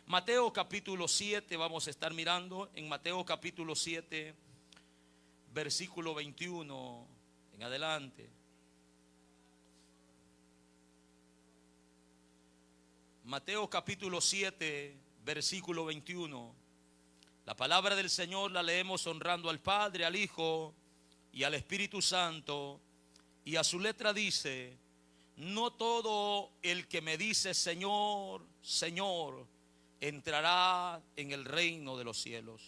Mateo capítulo 7, vamos a estar mirando en Mateo capítulo 7, versículo 21 en adelante. Mateo capítulo 7, versículo 21. La palabra del Señor la leemos honrando al Padre, al Hijo y al Espíritu Santo. Y a su letra dice: no todo el que me dice Señor, Señor, entrará en el reino de los cielos,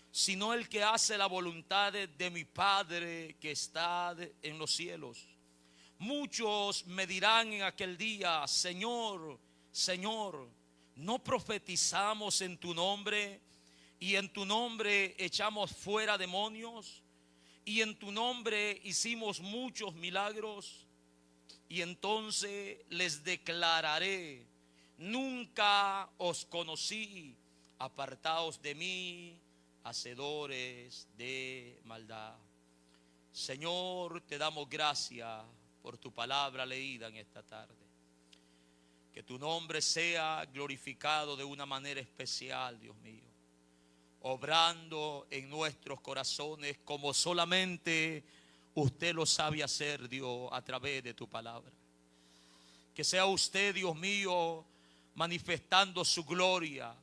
sino el que hace la voluntad de mi Padre que está en los cielos. Muchos me dirán en aquel día: Señor, Señor, ¿no profetizamos en tu nombre? Y en tu nombre echamos fuera demonios, y en tu nombre hicimos muchos milagros. Y entonces les declararé: nunca os conocí, apartaos de mí, hacedores de maldad. Señor, te damos gracias por tu palabra leída en esta tarde. Que tu nombre sea glorificado de una manera especial, Dios mío, obrando en nuestros corazones como solamente usted lo sabe hacer, Dios, a través de tu palabra. Que sea usted, Dios mío, manifestando su gloria,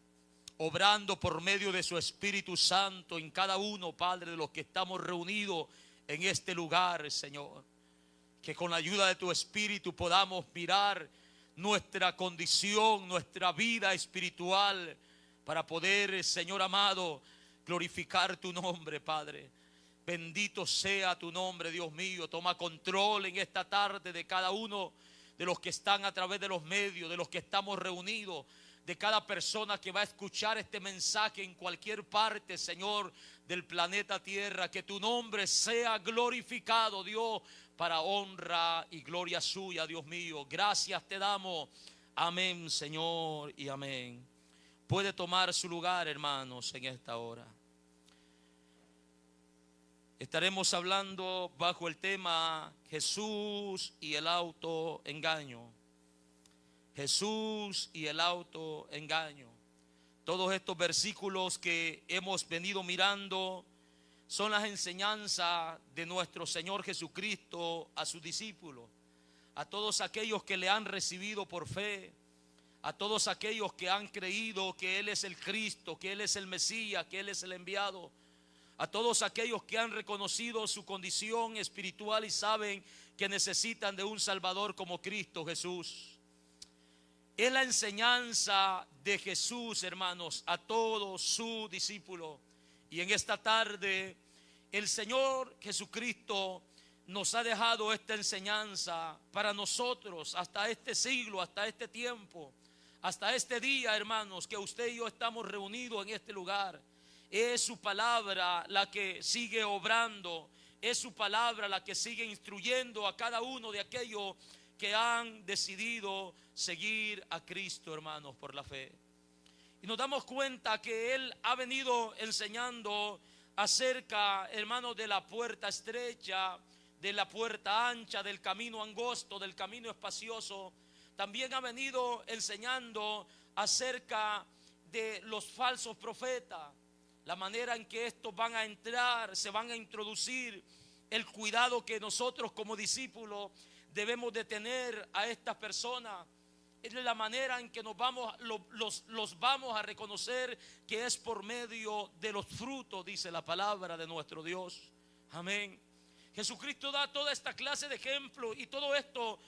obrando por medio de su Espíritu Santo en cada uno, Padre, de los que estamos reunidos en este lugar, Señor. Que con la ayuda de tu Espíritu podamos mirar nuestra condición, nuestra vida espiritual, para poder, Señor amado, glorificar tu nombre, Padre. Bendito sea tu nombre, Dios mío. Toma control en esta tarde de cada uno de los que están a través de los medios, de los que estamos reunidos, de cada persona que va a escuchar este mensaje en cualquier parte, Señor, del planeta Tierra. Que tu nombre sea glorificado, Dios, para honra y gloria suya, Dios mío. Gracias te damos. Amén, Señor, y amén. Puede tomar su lugar, hermanos, en esta hora. Estaremos hablando bajo el tema Jesús y el autoengaño. Jesús y el autoengaño. Todos estos versículos que hemos venido mirando son las enseñanzas de nuestro Señor Jesucristo a sus discípulos, a todos aquellos que le han recibido por fe, a todos aquellos que han creído que Él es el Cristo, que Él es el Mesías, que Él es el enviado, a todos aquellos que han reconocido su condición espiritual y saben que necesitan de un Salvador como Cristo Jesús. Es la enseñanza de Jesús, hermanos, a todos sus discípulos. Y en esta tarde el Señor Jesucristo nos ha dejado esta enseñanza para nosotros hasta este siglo, hasta este tiempo, hasta este día, hermanos, que usted y yo estamos reunidos en este lugar. Es su palabra la que sigue obrando, es su palabra la que sigue instruyendo a cada uno de aquellos que han decidido seguir a Cristo, hermanos, por la fe. Y nos damos cuenta que Él ha venido enseñando acerca, hermanos, de la puerta estrecha, de la puerta ancha, del camino angosto, del camino espacioso. También ha venido enseñando acerca de los falsos profetas, la manera en que estos van a entrar, se van a introducir, el cuidado que nosotros como discípulos debemos de tener a estas personas. Es la manera en que los vamos a reconocer, que es por medio de los frutos, dice la palabra de nuestro Dios. Amén. Jesucristo da toda esta clase de ejemplos y todo esto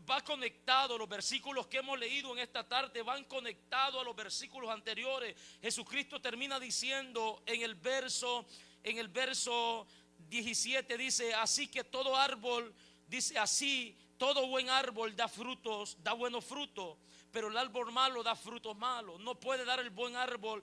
va conectado. Los versículos que hemos leído en esta tarde van conectados a los versículos anteriores. Jesucristo termina diciendo en el verso 17, dice: así que todo árbol, dice así, todo buen árbol da frutos, da buenos frutos, pero el árbol malo da frutos malos. No puede el buen árbol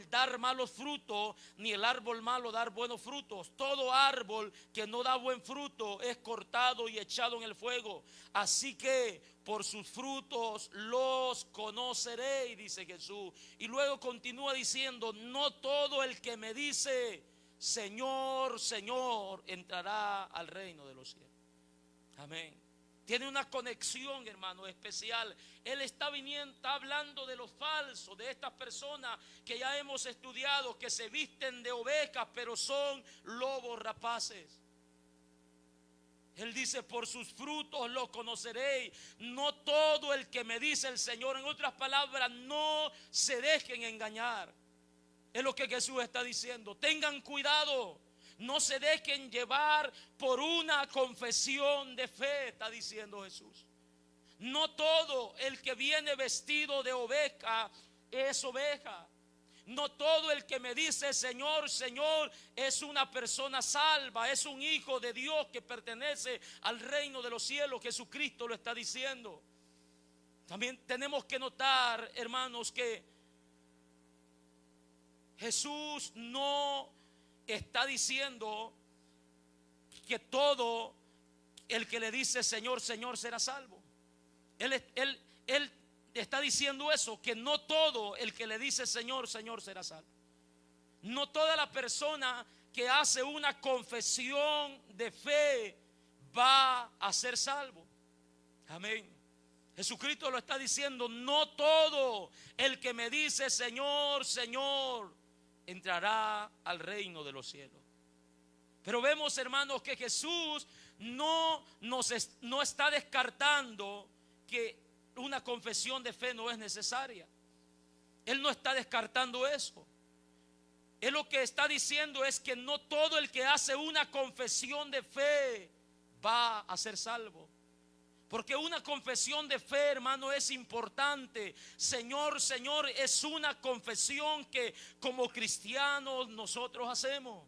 dar malos frutos, ni el árbol malo dar buenos frutos. Todo árbol que no da buen fruto es cortado y echado en el fuego. Así que por sus frutos los conoceréis, dice Jesús. Y luego continúa diciendo: no todo el que me dice Señor, Señor, entrará al reino de los cielos. Amén. tiene una conexión, hermano, especial. Él está hablando de lo falso, de estas personas que ya hemos estudiado, que se visten de ovejas, pero son lobos rapaces. Él dice, por sus frutos los conoceréis. No todo el que me dice el Señor. En otras palabras, no se dejen engañar. Es lo que Jesús está diciendo. Tengan cuidado. No se dejen llevar por una confesión de fe, está diciendo Jesús. No todo el que viene vestido de oveja es oveja. No todo el que me dice Señor, Señor es una persona salva, es un hijo de Dios que pertenece al reino de los cielos. Jesucristo lo está diciendo. También tenemos que notar, hermanos, que Jesús no está diciendo que todo el que le dice Señor, Señor será salvo. Él está diciendo eso, que no todo el que le dice Señor, Señor será salvo. No toda la persona que hace una confesión de fe va a ser salvo. Amén. Jesucristo lo está diciendo, no todo el que me dice Señor, Señor entrará al reino de los cielos. Pero vemos, hermanos, que Jesús no está descartando que una confesión de fe no es necesaria. Él no está descartando eso. Él lo que está diciendo es que no todo el que hace una confesión de fe va a ser salvo. Porque una confesión de fe, hermano, es importante. Señor, Señor, es una confesión que como cristianos nosotros hacemos.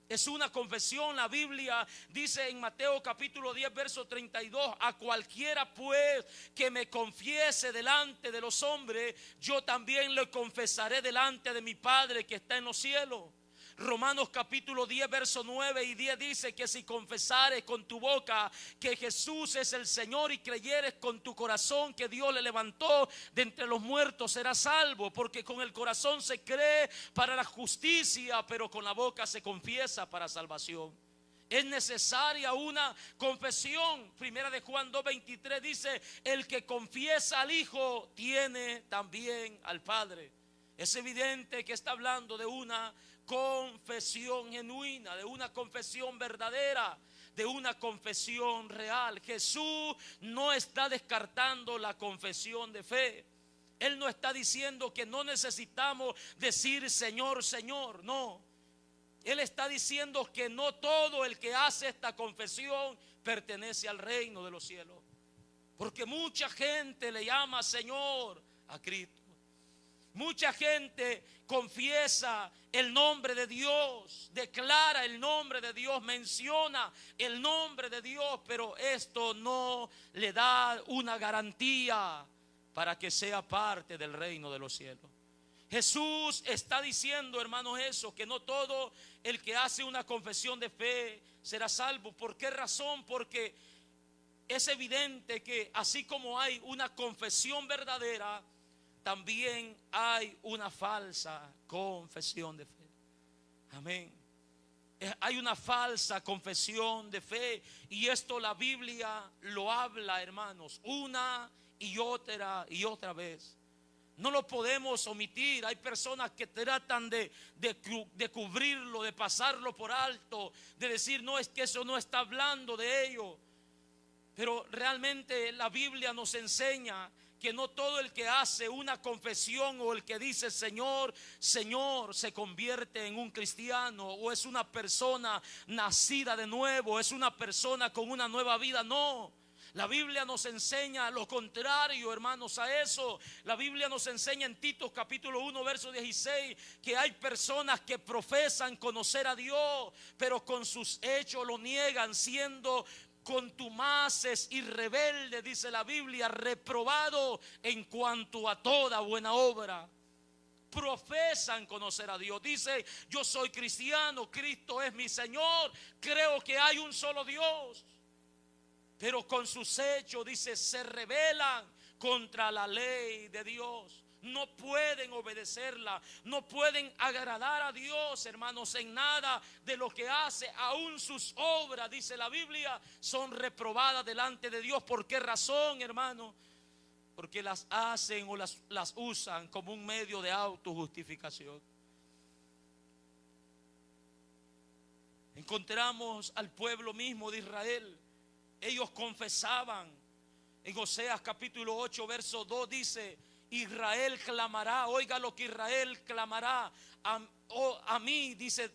Es una confesión. La Biblia dice en Mateo capítulo 10 verso 32: a cualquiera pues que me confiese delante de los hombres, yo también le confesaré delante de mi Padre que está en los cielos. Romanos capítulo 10 verso 9 y 10 dice que si confesares con tu boca que Jesús es el Señor y creyeres con tu corazón que Dios le levantó de entre los muertos, serás salvo. Porque con el corazón se cree para la justicia, pero con la boca se confiesa para salvación. Es necesaria una confesión. Primera de Juan 2:23 dice: el que confiesa al Hijo tiene también al Padre. Es evidente que está hablando de una confesión genuina, de una confesión verdadera, de una confesión real. Jesús no está descartando la confesión de fe. Él no está diciendo que no necesitamos decir Señor, Señor, no. Él está diciendo que no todo el que hace esta confesión pertenece al reino de los cielos. Porque mucha gente le llama Señor a Cristo. Mucha gente confiesa el nombre de Dios, declara el nombre de Dios, menciona el nombre de Dios, pero esto no le da una garantía para que sea parte del reino de los cielos. Jesús está diciendo, hermanos, eso, que no todo el que hace una confesión de fe será salvo. ¿Por qué razón? Porque es evidente que así como hay una confesión verdadera, también hay una falsa confesión de fe. Amén. Hay una falsa confesión de fe, y esto la Biblia lo habla, hermanos, una y otra vez. No lo podemos omitir. Hay personas que tratan de cubrirlo, de pasarlo por alto, de decir no, es que eso no está hablando de ello. Pero realmente la Biblia nos enseña que no todo el que hace una confesión o el que dice Señor, Señor se convierte en un cristiano o es una persona nacida de nuevo, es una persona con una nueva vida. No, la Biblia nos enseña lo contrario, hermanos, a eso. La Biblia nos enseña en Tito capítulo 1 verso 16 que hay personas que profesan conocer a Dios, pero con sus hechos lo niegan, siendo contumaces y rebeldes, dice la Biblia, reprobado en cuanto a toda buena obra. Profesan conocer a Dios, dice yo soy cristiano, Cristo es mi Señor, creo que hay un solo Dios, pero con sus hechos, dice, se rebelan contra la ley de Dios. No pueden obedecerla, no pueden agradar a Dios, hermanos, en nada de lo que hace. Aún sus obras, dice la Biblia, son reprobadas delante de Dios. ¿Por qué razón, hermano? Porque las hacen o las usan como un medio de autojustificación. Encontramos al pueblo mismo de Israel. Ellos confesaban. En Oseas capítulo 8 verso 2 dice: Israel clamará. Oiga lo que Israel clamará a mí, dice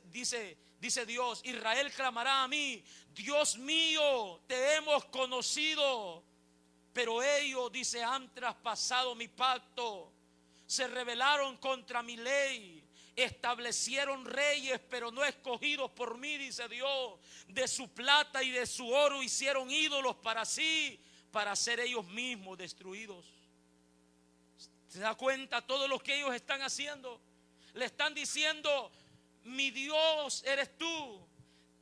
Dios. Israel clamará a mí: Dios mío, te hemos conocido. Pero ellos, dice, han traspasado mi pacto, se rebelaron contra mi ley. Establecieron reyes, pero no escogidos por mí, dice Dios. De su plata y de su oro hicieron ídolos para sí, para ser ellos mismos destruidos. ¿Se da cuenta todo lo que ellos están haciendo? Le están diciendo: mi Dios eres tú,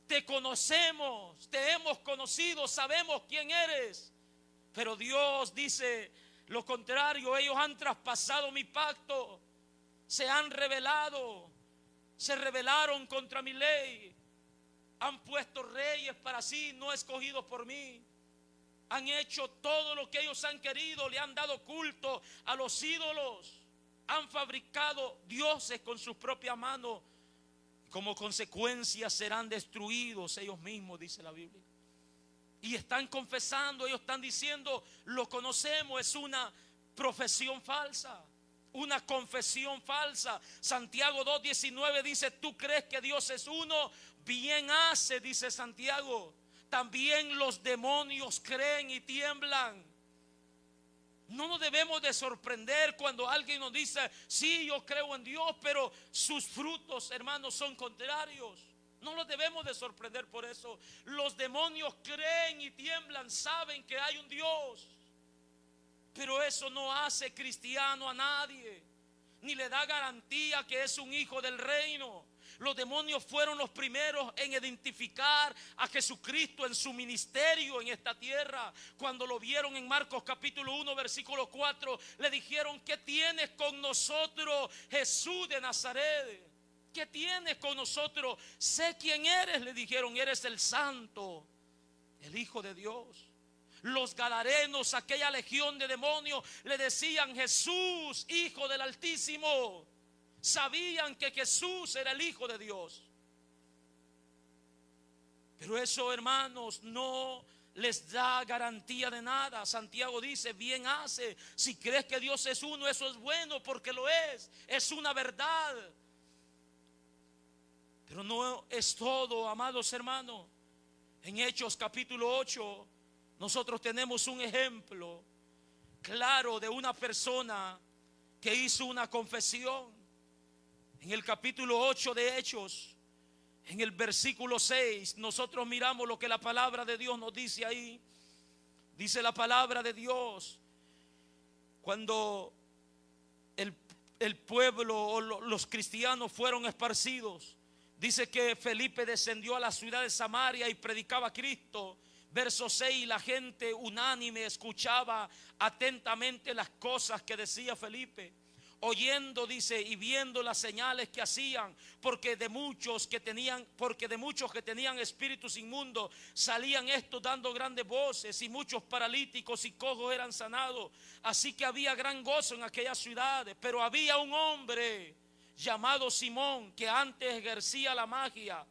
te conocemos, te hemos conocido, sabemos quién eres. Pero Dios dice lo contrario: ellos han traspasado mi pacto, se han rebelado, se rebelaron contra mi ley, han puesto reyes para sí, no escogidos por mí. Han hecho todo lo que ellos han querido, le han dado culto a los ídolos, han fabricado dioses con sus propias manos. Como consecuencia serán destruidos ellos mismos, dice la Biblia. Y están confesando, ellos están diciendo: lo conocemos. Es una profesión falsa, una confesión falsa. Santiago 2:19 dice: tú crees que Dios es uno, bien hace, dice Santiago. También los demonios creen y tiemblan. No nos debemos de sorprender cuando alguien nos dice: sí, yo creo en Dios, pero sus frutos, hermanos, son contrarios. No nos debemos de sorprender por eso. Los demonios creen y tiemblan, saben que hay un Dios, pero eso no hace cristiano a nadie, ni le da garantía que es un hijo del reino. Los demonios fueron los primeros en identificar a Jesucristo en su ministerio en esta tierra. Cuando lo vieron en Marcos capítulo 1 versículo 4, le dijeron: ¿qué tienes con nosotros, Jesús de Nazaret? ¿Qué tienes con nosotros? Sé quién eres, le dijeron: eres el Santo, el Hijo de Dios. Los gadarenos, aquella legión de demonios, le decían: Jesús, Hijo del Altísimo. Sabían que Jesús era el Hijo de Dios. Pero eso, hermanos, no les da garantía de nada. Santiago dice: bien hace. Si crees que Dios es uno, eso es bueno, porque lo es. Es una verdad. Pero no es todo, amados hermanos. En Hechos capítulo 8 nosotros tenemos un ejemplo claro de una persona que hizo una confesión. En el capítulo 8 de Hechos, en el versículo 6, nosotros miramos lo que la palabra de Dios nos dice ahí. Dice la palabra de Dios: cuando el pueblo o los cristianos fueron esparcidos, dice que Felipe descendió a la ciudad de Samaria y predicaba a Cristo. Verso 6: la gente unánime escuchaba atentamente las cosas que decía Felipe, oyendo, dice, y viendo las señales que hacían, porque de muchos que tenían espíritus inmundos salían estos dando grandes voces, y muchos paralíticos y cojos eran sanados. Así que había gran gozo en aquellas ciudades. Pero había un hombre llamado Simón, que antes ejercía la magia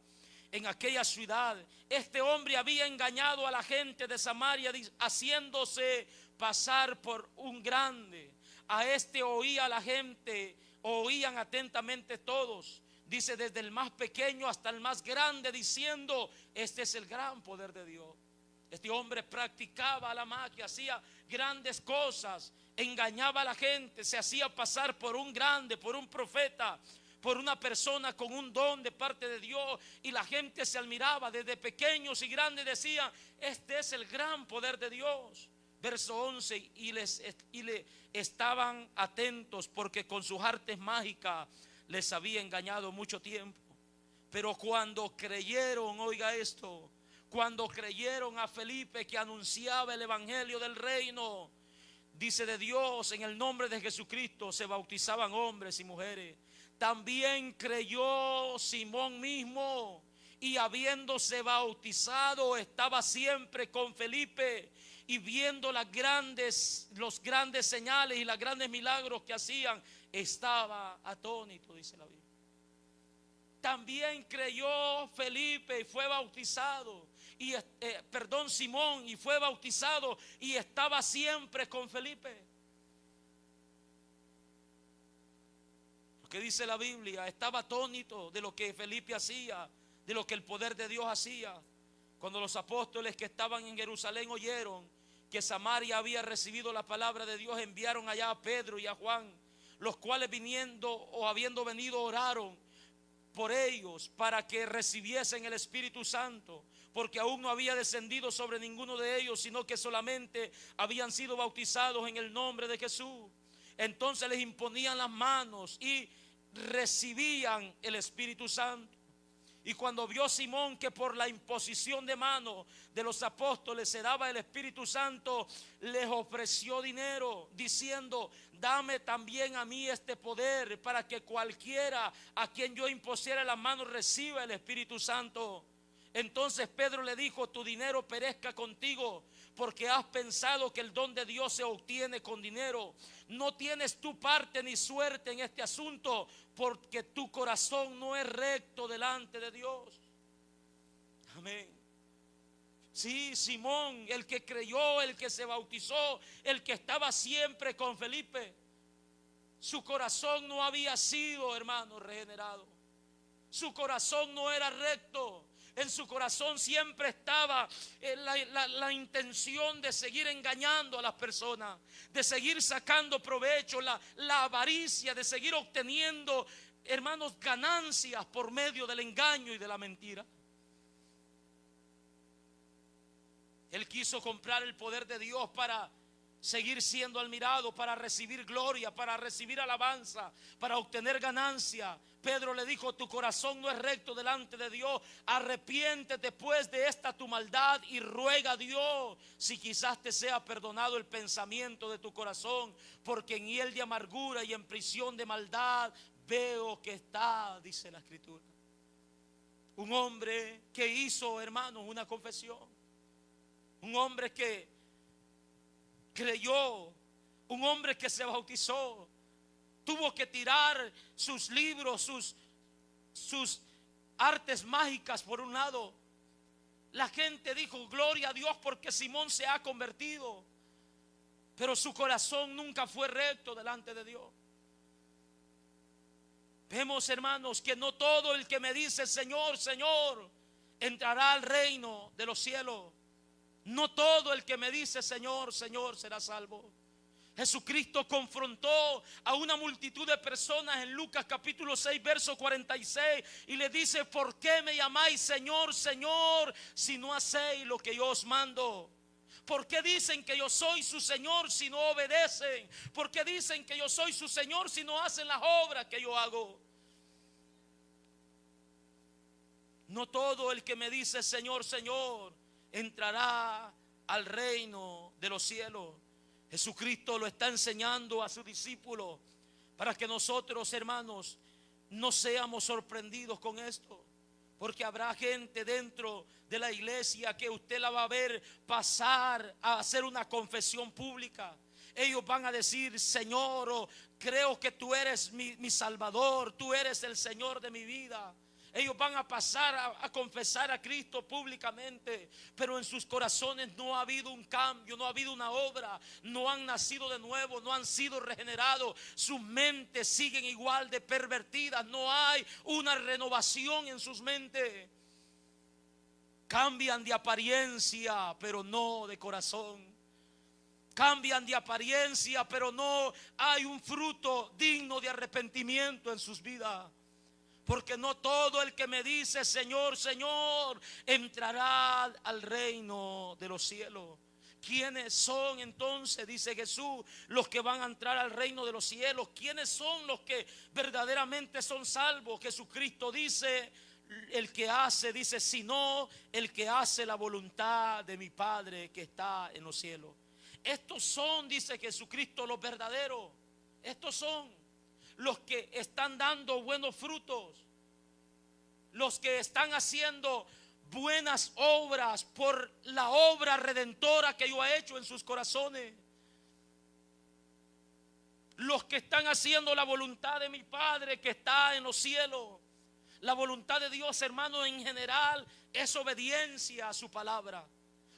en aquella ciudad. Este hombre había engañado a la gente de Samaria, haciéndose pasar por un grande. A este oía la gente, oían atentamente todos. Dice: desde el más pequeño hasta el más grande, diciendo: este es el gran poder de Dios. Este hombre practicaba la magia, hacía grandes cosas, engañaba a la gente, se hacía pasar por un grande, por un profeta, por una persona con un don de parte de Dios. Y la gente se admiraba, desde pequeños y grandes decían: este es el gran poder de Dios. Verso 11: y le estaban atentos, porque con sus artes mágicas les había engañado mucho tiempo. Pero cuando creyeron, oiga esto, cuando creyeron a Felipe, que anunciaba el evangelio del reino, dice de Dios, en el nombre de Jesucristo se bautizaban hombres y mujeres. También creyó Simón mismo, y habiéndose bautizado estaba siempre con Felipe, y viendo los grandes señales y los grandes milagros que hacían, estaba atónito, dice la Biblia. También creyó Felipe y fue bautizado, Simón, y fue bautizado y estaba siempre con Felipe. Lo que dice la Biblia, estaba atónito de lo que Felipe hacía, de lo que el poder de Dios hacía. Cuando los apóstoles que estaban en Jerusalén oyeron que Samaria había recibido la palabra de Dios, enviaron allá a Pedro y a Juan, los cuales habiendo venido oraron por ellos para que recibiesen el Espíritu Santo, porque aún no había descendido sobre ninguno de ellos, sino que solamente habían sido bautizados en el nombre de Jesús. Entonces les imponían las manos y recibían el Espíritu Santo. Y cuando vio Simón que por la imposición de manos de los apóstoles se daba el Espíritu Santo, les ofreció dinero, diciendo: dame también a mí este poder, para que cualquiera a quien yo impusiera las manos reciba el Espíritu Santo. Entonces Pedro le dijo: tu dinero perezca contigo, porque has pensado que el don de Dios se obtiene con dinero. No tienes tu parte ni suerte en este asunto, porque tu corazón no es recto delante de Dios. Amén. Sí, Simón, el que creyó, el que se bautizó, el que estaba siempre con Felipe, su corazón no había sido, hermano, regenerado. Su corazón no era recto. En su corazón siempre estaba la intención de seguir engañando a las personas, de seguir sacando provecho, la avaricia, de seguir obteniendo, hermanos, ganancias por medio del engaño y de la mentira. Él quiso comprar el poder de Dios para seguir siendo admirado, para recibir gloria, para recibir alabanza, para obtener ganancia. Pedro le dijo: tu corazón no es recto delante de Dios. Arrepiéntete pues de esta tu maldad y ruega a Dios si quizás te sea perdonado el pensamiento de tu corazón, porque en hiel de amargura y en prisión de maldad veo que está, dice la Escritura. Un hombre que hizo, hermanos, una confesión. Un hombre que creyó, un hombre que se bautizó, tuvo que tirar sus libros, sus artes mágicas por un lado. La gente dijo: gloria a Dios porque Simón se ha convertido, pero su corazón nunca fue recto delante de Dios. Vemos, hermanos, que no todo el que me dice Señor, Señor, entrará al reino de los cielos. No todo el que me dice Señor, Señor será salvo. Jesucristo confrontó a una multitud de personas en Lucas capítulo 6 verso 46 y le dice: ¿por qué me llamáis Señor, Señor, si no hacéis lo que yo os mando? ¿Por qué dicen que yo soy su Señor si no obedecen? ¿Por qué dicen que yo soy su Señor si no hacen las obras que yo hago? No todo el que me dice Señor, Señor entrará al reino de los cielos. Jesucristo lo está enseñando a sus discípulos para que nosotros, hermanos, no seamos sorprendidos con esto. Porque habrá gente dentro de la iglesia que usted la va a ver pasar a hacer una confesión pública. Ellos van a decir: Señor, oh, creo que tú eres mi Salvador, tú eres el Señor de mi vida. Ellos van a pasar a confesar a Cristo públicamente, pero en sus corazones no ha habido un cambio, no ha habido una obra, no han nacido de nuevo, no han sido regenerados. Sus mentes siguen igual de pervertidas, no hay una renovación en sus mentes. Cambian de apariencia, pero no de corazón. Cambian de apariencia, pero no hay un fruto digno de arrepentimiento en sus vidas. Porque no todo el que me dice Señor, Señor entrará al reino de los cielos. ¿Quiénes son entonces, dice Jesús, los que van a entrar al reino de los cielos? ¿Quiénes son los que verdaderamente son salvos? Jesucristo dice: el que hace, dice, sino el que hace la voluntad de mi Padre que está en los cielos. Estos son, dice Jesucristo, los verdaderos. Estos son los que están dando buenos frutos, los que están haciendo buenas obras por la obra redentora que yo he hecho en sus corazones. Los que están haciendo la voluntad de mi Padre que está en los cielos. La voluntad de Dios, hermano, en general es obediencia a su palabra,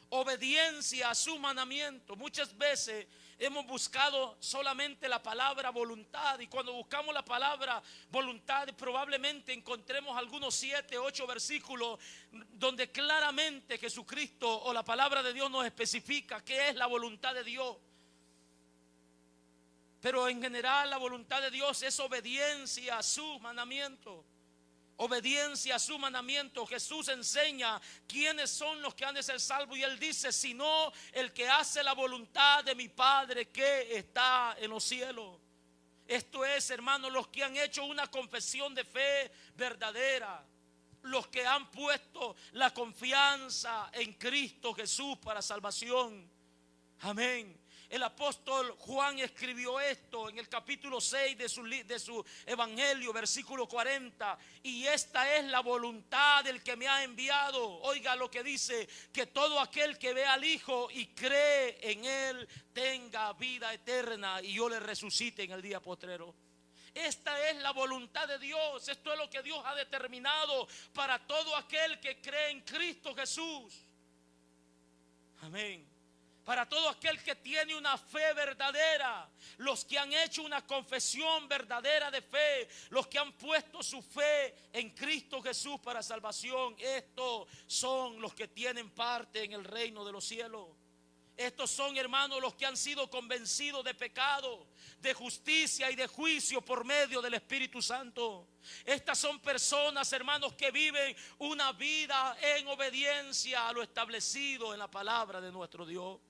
obediencia a su mandamiento. Muchas veces hemos buscado solamente la palabra voluntad, y cuando buscamos la palabra voluntad probablemente encontremos algunos 7, 8 versículos donde claramente Jesucristo o la palabra de Dios nos especifica qué es la voluntad de Dios. Pero en general la voluntad de Dios es obediencia a sus mandamientos. Obediencia a su mandamiento. Jesús enseña quiénes son los que han de ser salvos, y Él dice: sino el que hace la voluntad de mi Padre que está en los cielos. Esto es, hermanos, los que han hecho una confesión de fe verdadera, los que han puesto la confianza en Cristo Jesús para salvación. Amén. El apóstol Juan escribió esto en el capítulo 6 de su evangelio, versículo 40. Y esta es la voluntad del que me ha enviado. Oiga lo que dice: que todo aquel que ve al Hijo y cree en Él tenga vida eterna, y yo le resucite en el día postrero. Esta es la voluntad de Dios. Esto es lo que Dios ha determinado para todo aquel que cree en Cristo Jesús. Amén. Para todo aquel que tiene una fe verdadera, los que han hecho una confesión verdadera de fe, los que han puesto su fe en Cristo Jesús para salvación, estos son los que tienen parte en el reino de los cielos. Estos son, hermanos, los que han sido convencidos de pecado, de justicia y de juicio por medio del Espíritu Santo. Estas son personas, hermanos, que viven una vida en obediencia a lo establecido en la palabra de nuestro Dios.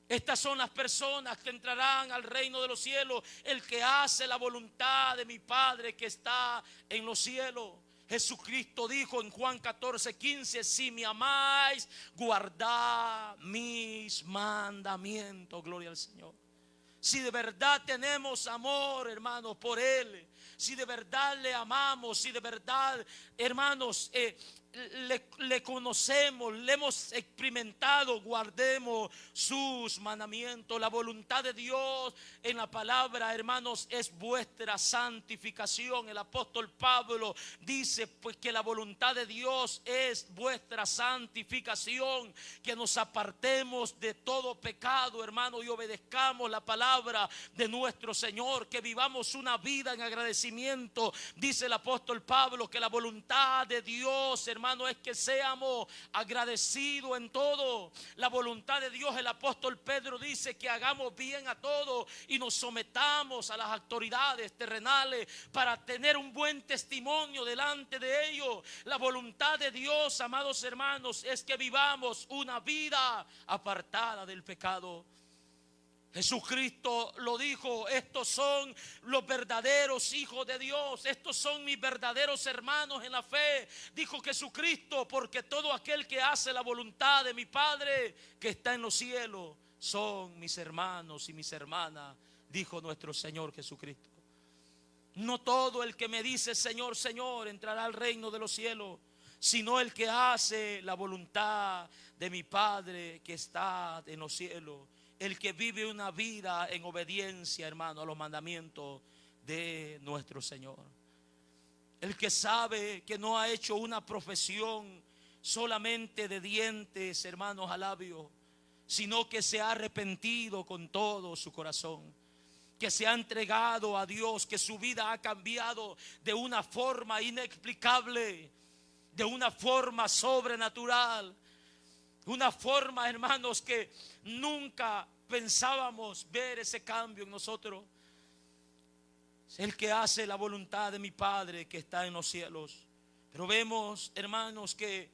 Estas son las personas que entrarán al reino de los cielos: el que hace la voluntad de mi Padre que está en los cielos. Jesucristo dijo en Juan 14:15: si me amáis, guardad mis mandamientos. Gloria al Señor. Si de verdad tenemos amor, hermanos, por Él, si de verdad le amamos, si de verdad, hermanos, le conocemos, le hemos experimentado, guardemos sus mandamientos. La voluntad de Dios en la palabra, hermanos, es vuestra santificación. El apóstol Pablo dice pues que la voluntad de Dios es vuestra santificación, que nos apartemos de todo pecado, hermano, y obedezcamos la palabra de nuestro Señor, que vivamos una vida en agradecimiento. Dice el apóstol Pablo que la voluntad de Dios, hermano, es que seamos agradecidos en todo. La voluntad de Dios, el apóstol Pedro dice que hagamos bien a todo y nos sometamos a las autoridades terrenales para tener un buen testimonio delante de ellos. La voluntad de Dios, amados hermanos, es que vivamos una vida apartada del pecado. Jesucristo lo dijo: estos son los verdaderos hijos de Dios, estos son mis verdaderos hermanos en la fe, dijo Jesucristo, porque todo aquel que hace la voluntad de mi Padre que está en los cielos son mis hermanos y mis hermanas, dijo nuestro Señor Jesucristo. No todo el que me dice Señor, Señor entrará al reino de los cielos, sino el que hace la voluntad de mi Padre que está en los cielos. El que vive una vida en obediencia, hermano, a los mandamientos de nuestro Señor. El que sabe que no ha hecho una profesión solamente de dientes, hermanos, a labios, sino que se ha arrepentido con todo su corazón, que se ha entregado a Dios, que su vida ha cambiado de una forma inexplicable, de una forma sobrenatural. Una forma, hermanos, que nunca pensábamos ver ese cambio en nosotros. Es el que hace la voluntad de mi Padre que está en los cielos. Pero vemos, hermanos, que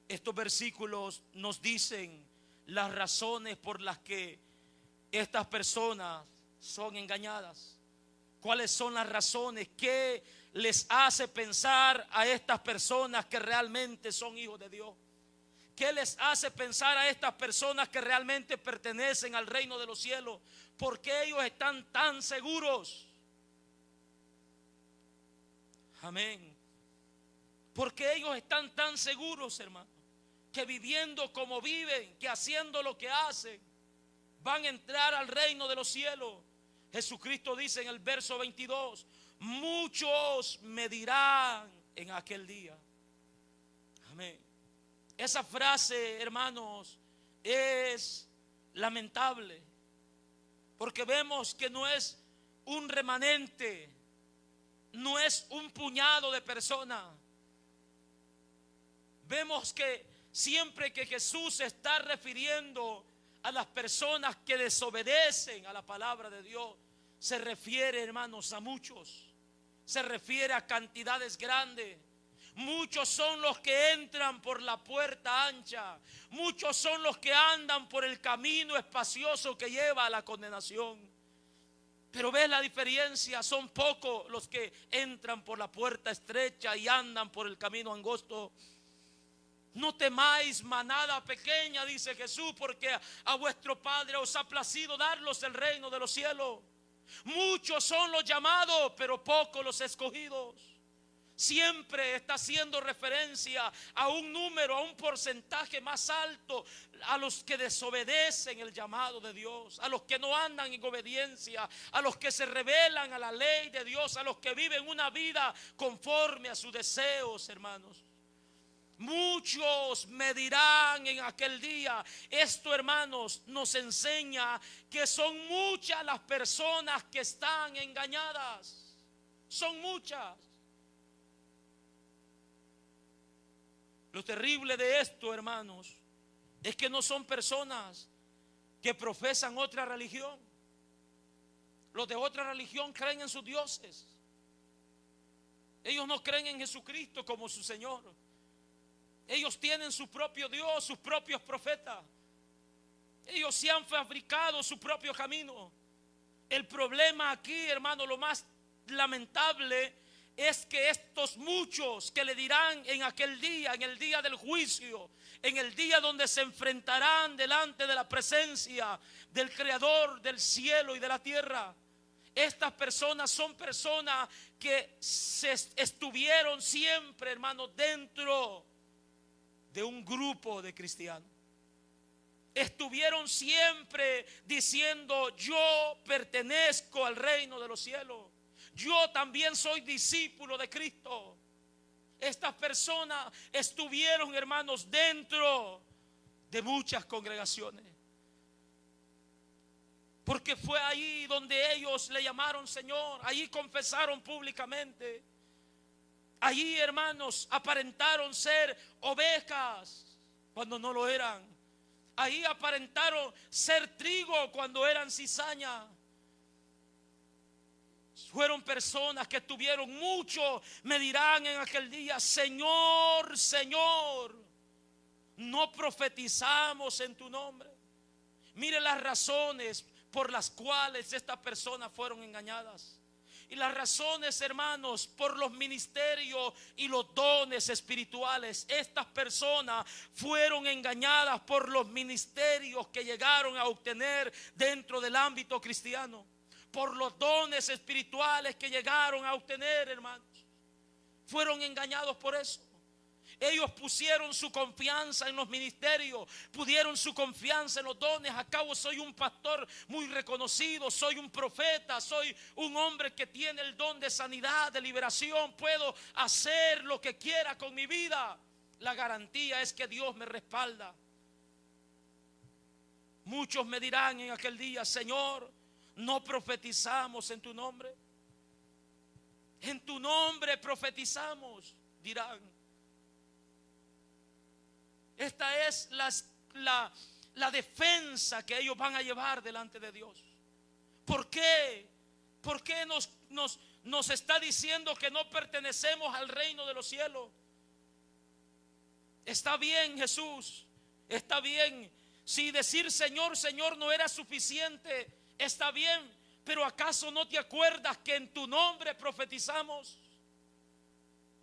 estos versículos nos dicen las razones por las que estas personas son engañadas. ¿Cuáles son las razones? ¿Qué les hace pensar a estas personas que realmente son hijos de Dios? ¿Qué les hace pensar a estas personas que realmente pertenecen al reino de los cielos? ¿Por qué ellos están tan seguros? Amén. Porque ellos están tan seguros, hermano, que viviendo como viven, que haciendo lo que hacen, van a entrar al reino de los cielos. Jesucristo dice en el verso 22, muchos me dirán en aquel día. Amén. Esa frase, hermanos, es lamentable, porque vemos que no es un remanente, no es un puñado de personas. Vemos que siempre que Jesús se está refiriendo a las personas que desobedecen a la palabra de Dios, se refiere, hermanos, a muchos. Se refiere a cantidades grandes. Muchos son los que entran por la puerta ancha. Muchos son los que andan por el camino espacioso que lleva a la condenación. Pero ves la diferencia, son pocos los que entran por la puerta estrecha y andan por el camino angosto. No temáis, manada pequeña, dice Jesús, porque a vuestro Padre os ha placido darlos el reino de los cielos. Muchos son los llamados, pero pocos los escogidos. Siempre está haciendo referencia a un número, a un porcentaje más alto, a los que desobedecen el llamado de Dios, a los que no andan en obediencia, a los que se rebelan a la ley de Dios, a los que viven una vida conforme a sus deseos, hermanos. Muchos me dirán en aquel día. Esto, hermanos, nos enseña que son muchas las personas que están engañadas. Son muchas. Lo terrible de esto, hermanos, es que no son personas que profesan otra religión. Los de otra religión creen en sus dioses. Ellos no creen en Jesucristo como su Señor. Ellos tienen su propio Dios, sus propios profetas. Ellos se han fabricado su propio camino. El problema aquí, hermano, lo más lamentable es que estos muchos que le dirán en aquel día, en el día del juicio, en el día donde se enfrentarán delante de la presencia del Creador del cielo y de la tierra, estas personas son personas que estuvieron siempre, hermano, dentro de un grupo de cristianos. Estuvieron siempre diciendo: yo pertenezco al reino de los cielos, yo también soy discípulo de Cristo. Estas personas estuvieron, hermanos, dentro de muchas congregaciones, porque fue ahí donde ellos le llamaron Señor. Allí confesaron públicamente. Allí, hermanos, aparentaron ser ovejas cuando no lo eran. Ahí aparentaron ser trigo cuando eran cizaña. Fueron personas que tuvieron mucho. Me dirán en aquel día: Señor, Señor, no profetizamos en tu nombre. Mire las razones por las cuales estas personas fueron engañadas. Y las razones, hermanos, por los ministerios y los dones espirituales. Estas personas fueron engañadas por los ministerios que llegaron a obtener dentro del ámbito cristiano, por los dones espirituales que llegaron a obtener, hermanos. Fueron engañados por eso. Ellos pusieron su confianza en los ministerios, pusieron su confianza en los dones. A cabo soy un pastor muy reconocido, soy un profeta, soy un hombre que tiene el don de sanidad, de liberación, puedo hacer lo que quiera con mi vida. La garantía es que Dios me respalda. Muchos me dirán en aquel día: Señor, no profetizamos en tu nombre. En tu nombre profetizamos, dirán. Esta es la defensa que ellos van a llevar delante de Dios. ¿Por qué? ¿Por qué nos está diciendo que no pertenecemos al reino de los cielos? Está bien, Jesús, está bien. Si decir Señor, Señor no era suficiente, está bien. Pero ¿acaso no te acuerdas que en tu nombre profetizamos?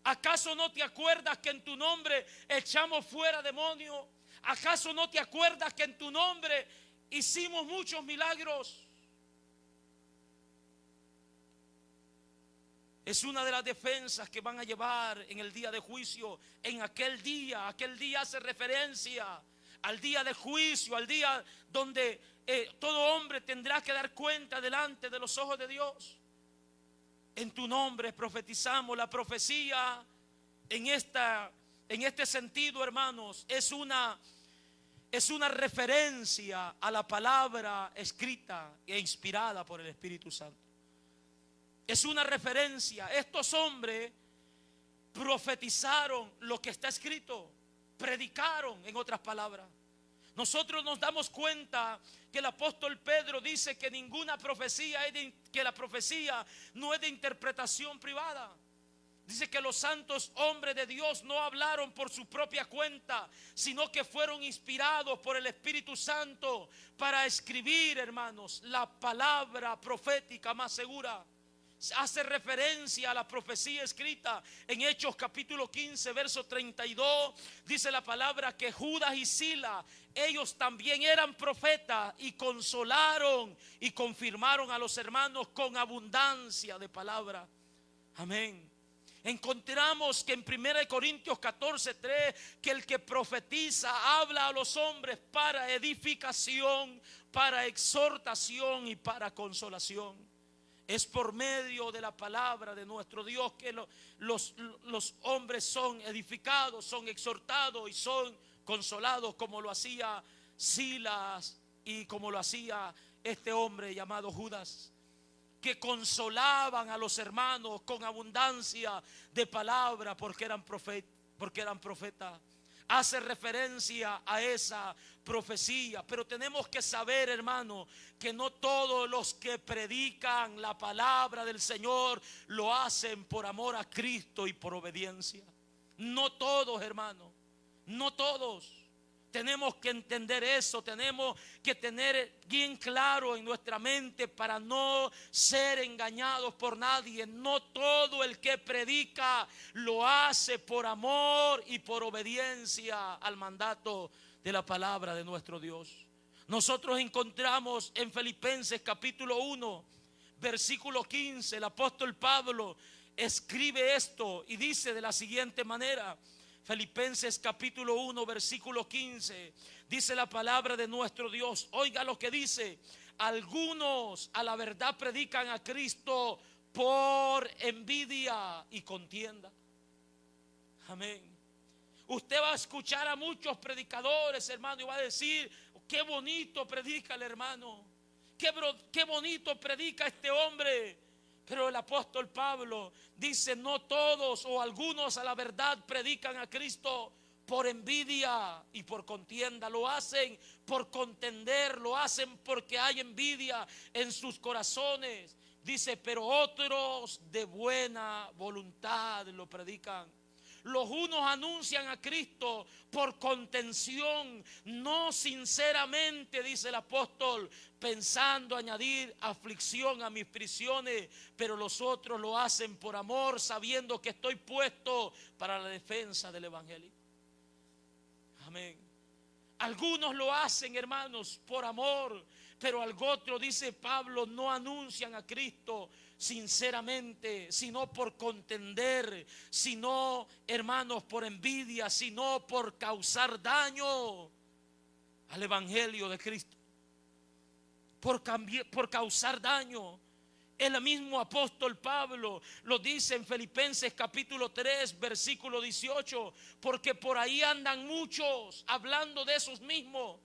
¿Acaso no te acuerdas que en tu nombre echamos fuera demonios? ¿Acaso no te acuerdas que en tu nombre hicimos muchos milagros? Es una de las defensas que van a llevar en el día de juicio. En aquel día hace referencia al día de juicio, al día donde todo hombre tendrá que dar cuenta delante de los ojos de Dios. En tu nombre profetizamos. La profecía en este sentido, hermanos, es una referencia a la palabra escrita e inspirada por el Espíritu Santo. Es una referencia. Estos hombres profetizaron lo que está escrito, predicaron, en otras palabras. Nosotros nos damos cuenta que el apóstol Pedro dice que ninguna profecía que la profecía no es de interpretación privada. Dice que los santos hombres de Dios no hablaron por su propia cuenta, sino que fueron inspirados por el Espíritu Santo para escribir, hermanos, la palabra profética más segura. Hace referencia a la profecía escrita en Hechos capítulo 15 verso 32. Dice la palabra que Judas y Silas, ellos también eran profetas y consolaron y confirmaron a los hermanos con abundancia de palabra. Amén. Encontramos que en 1 Corintios 14:3 que el que profetiza habla a los hombres para edificación, para exhortación y para consolación. Es por medio de la palabra de nuestro Dios que los hombres son edificados, son exhortados y son consolados, como lo hacía Silas y como lo hacía este hombre llamado Judas, que consolaban a los hermanos con abundancia de palabra porque eran profetas. Hace referencia a esa profecía. Pero tenemos que saber, hermano, que no todos los que predican la palabra del Señor lo hacen por amor a Cristo y por obediencia. No todos, hermano, no todos. Tenemos que entender eso, tenemos que tener bien claro en nuestra mente para no ser engañados por nadie. No todo el que predica lo hace por amor y por obediencia al mandato de la palabra de nuestro Dios. Nosotros encontramos en Filipenses capítulo 1, versículo 15, el apóstol Pablo escribe esto y dice de la siguiente manera. Filipenses capítulo 1 versículo 15 dice la palabra de nuestro Dios. Oiga lo que dice: algunos a la verdad predican a Cristo por envidia y contienda. Amén. Usted va a escuchar a muchos predicadores, hermano, y va a decir: qué bonito predica el hermano, qué bonito predica este hombre. Pero el apóstol Pablo dice: no todos o algunos a la verdad predican a Cristo por envidia y por contienda. Lo hacen por contender, lo hacen porque hay envidia en sus corazones. Dice: pero otros de buena voluntad lo predican. Los unos anuncian a Cristo por contención, no sinceramente, dice el apóstol, pensando añadir aflicción a mis prisiones, pero los otros lo hacen por amor, sabiendo que estoy puesto para la defensa del evangelio. Amén. Algunos lo hacen, hermanos, por amor, pero al otro, dice Pablo, no anuncian a Cristo sinceramente, sino por contender, sino, hermanos, por envidia, sino por causar daño al evangelio de Cristo, por causar daño. El mismo apóstol Pablo lo dice en Filipenses capítulo 3 versículo 18, porque por ahí andan muchos hablando de esos mismos.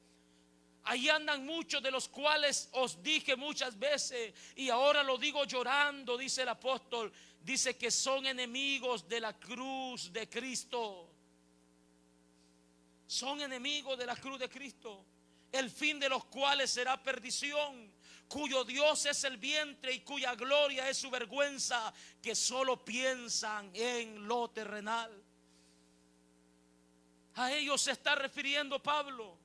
Ahí andan muchos de los cuales os dije muchas veces y ahora lo digo llorando, dice el apóstol. Dice que son enemigos de la cruz de Cristo. Son enemigos de la cruz de Cristo, el fin de los cuales será perdición, cuyo Dios es el vientre y cuya gloria es su vergüenza, que solo piensan en lo terrenal. A ellos se está refiriendo Pablo.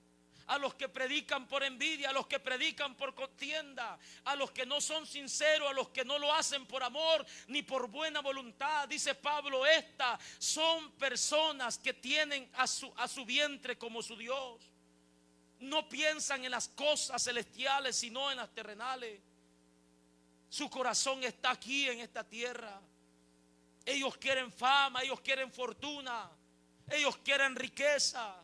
a los que predican por envidia, a los que predican por contienda, a los que no son sinceros, a los que no lo hacen por amor ni por buena voluntad. Dice Pablo, estas son personas que tienen a su vientre como su Dios. No piensan en las cosas celestiales, sino en las terrenales. Su corazón está aquí en esta tierra. Ellos quieren fama, ellos quieren fortuna, ellos quieren riqueza.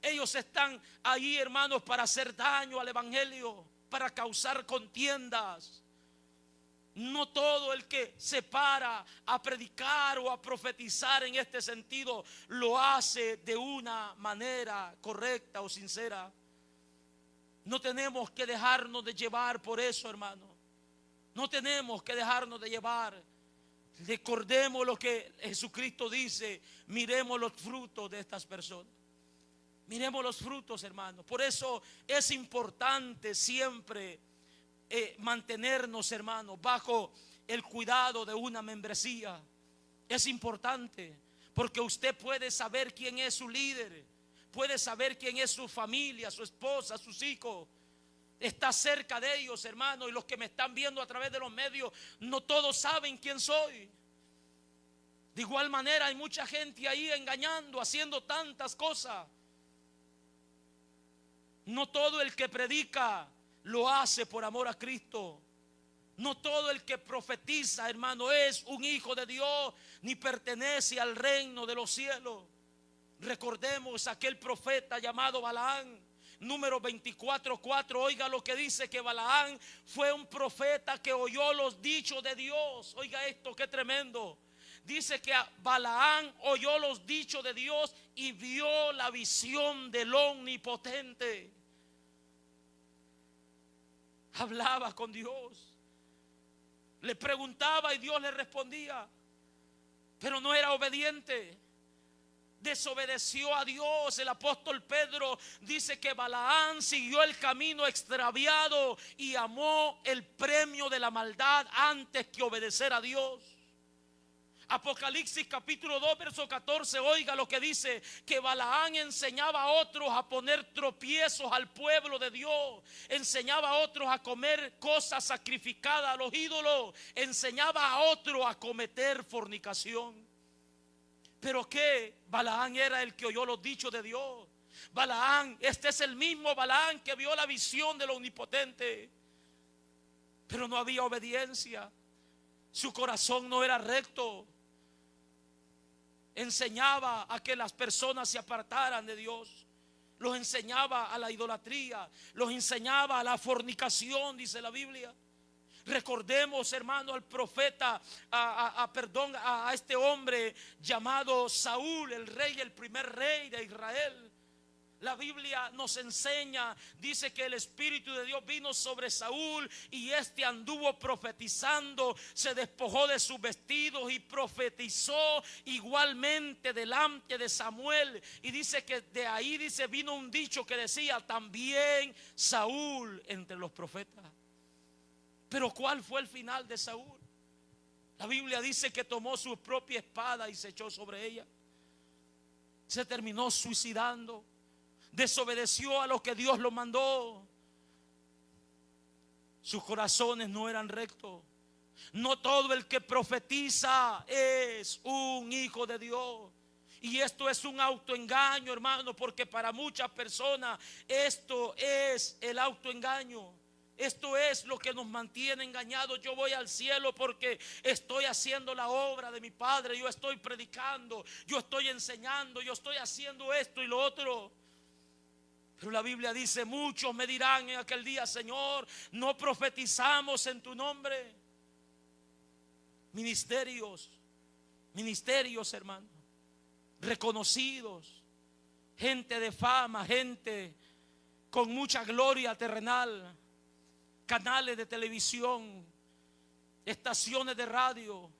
Ellos están ahí, hermanos, para hacer daño al evangelio, para causar contiendas. No todo el que se para a predicar o a profetizar en este sentido lo hace de una manera correcta o sincera. No tenemos que dejarnos de llevar por eso, hermano. No tenemos que dejarnos de llevar. Recordemos lo que Jesucristo dice. Miremos los frutos de estas personas. Miremos los frutos, hermanos. Por eso es importante siempre mantenernos, hermanos, bajo el cuidado de una membresía. Es importante porque usted puede saber quién es su líder, puede saber quién es su familia, su esposa, sus hijos. Está cerca de ellos, hermanos, y los que me están viendo a través de los medios, no todos saben quién soy. De igual manera hay mucha gente ahí engañando, haciendo tantas cosas. No todo el que predica lo hace por amor a Cristo. No todo el que profetiza, hermano, es un hijo de Dios, ni pertenece al reino de los cielos. Recordemos aquel profeta llamado Balaán, número 24:4. Oiga lo que dice, que Balaán fue un profeta que oyó los dichos de Dios. Oiga esto, qué tremendo. Dice que Balaán oyó los dichos de Dios y vio la visión del Omnipotente. Hablaba con Dios, le preguntaba y Dios le respondía, pero no era obediente. Desobedeció a Dios. El apóstol Pedro dice que Balaán siguió el camino extraviado y amó el premio de la maldad antes que obedecer a Dios. Apocalipsis capítulo 2 verso 14, oiga lo que dice, que Balaán enseñaba a otros a poner tropiezos al pueblo de Dios, enseñaba a otros a comer cosas sacrificadas a los ídolos, enseñaba a otros a cometer fornicación. Pero ¿qué? Balaán era el que oyó los dichos de Dios. Balaán, este es el mismo Balaán que vio la visión del Omnipotente, pero no había obediencia. Su corazón no era recto. Enseñaba a que las personas se apartaran de Dios. Los enseñaba a la idolatría. Los enseñaba a la fornicación, dice la Biblia. Recordemos, hermano, al profeta, a este hombre llamado Saúl, el rey, el primer rey de Israel. La Biblia nos enseña, dice que el Espíritu de Dios vino sobre Saúl y este anduvo profetizando, se despojó de sus vestidos y profetizó igualmente delante de Samuel. Y dice que de ahí, dice, vino un dicho que decía, también Saúl entre los profetas. Pero ¿cuál fue el final de Saúl? La Biblia dice que tomó su propia espada y se echó sobre ella. Se terminó suicidando. Desobedeció a lo que Dios lo mandó. Sus corazones no eran rectos. No todo el que profetiza es un hijo de Dios. Y esto es un autoengaño, hermano, porque para muchas personas esto es el autoengaño. Esto es lo que nos mantiene engañados. Yo voy al cielo porque estoy haciendo la obra de mi Padre. Yo estoy predicando, yo estoy enseñando, yo estoy haciendo esto y lo otro. Pero la Biblia dice, muchos me dirán en aquel día, Señor, no profetizamos en tu nombre. Ministerios, hermano, reconocidos, gente de fama, gente con mucha gloria terrenal, canales de televisión, estaciones de radio,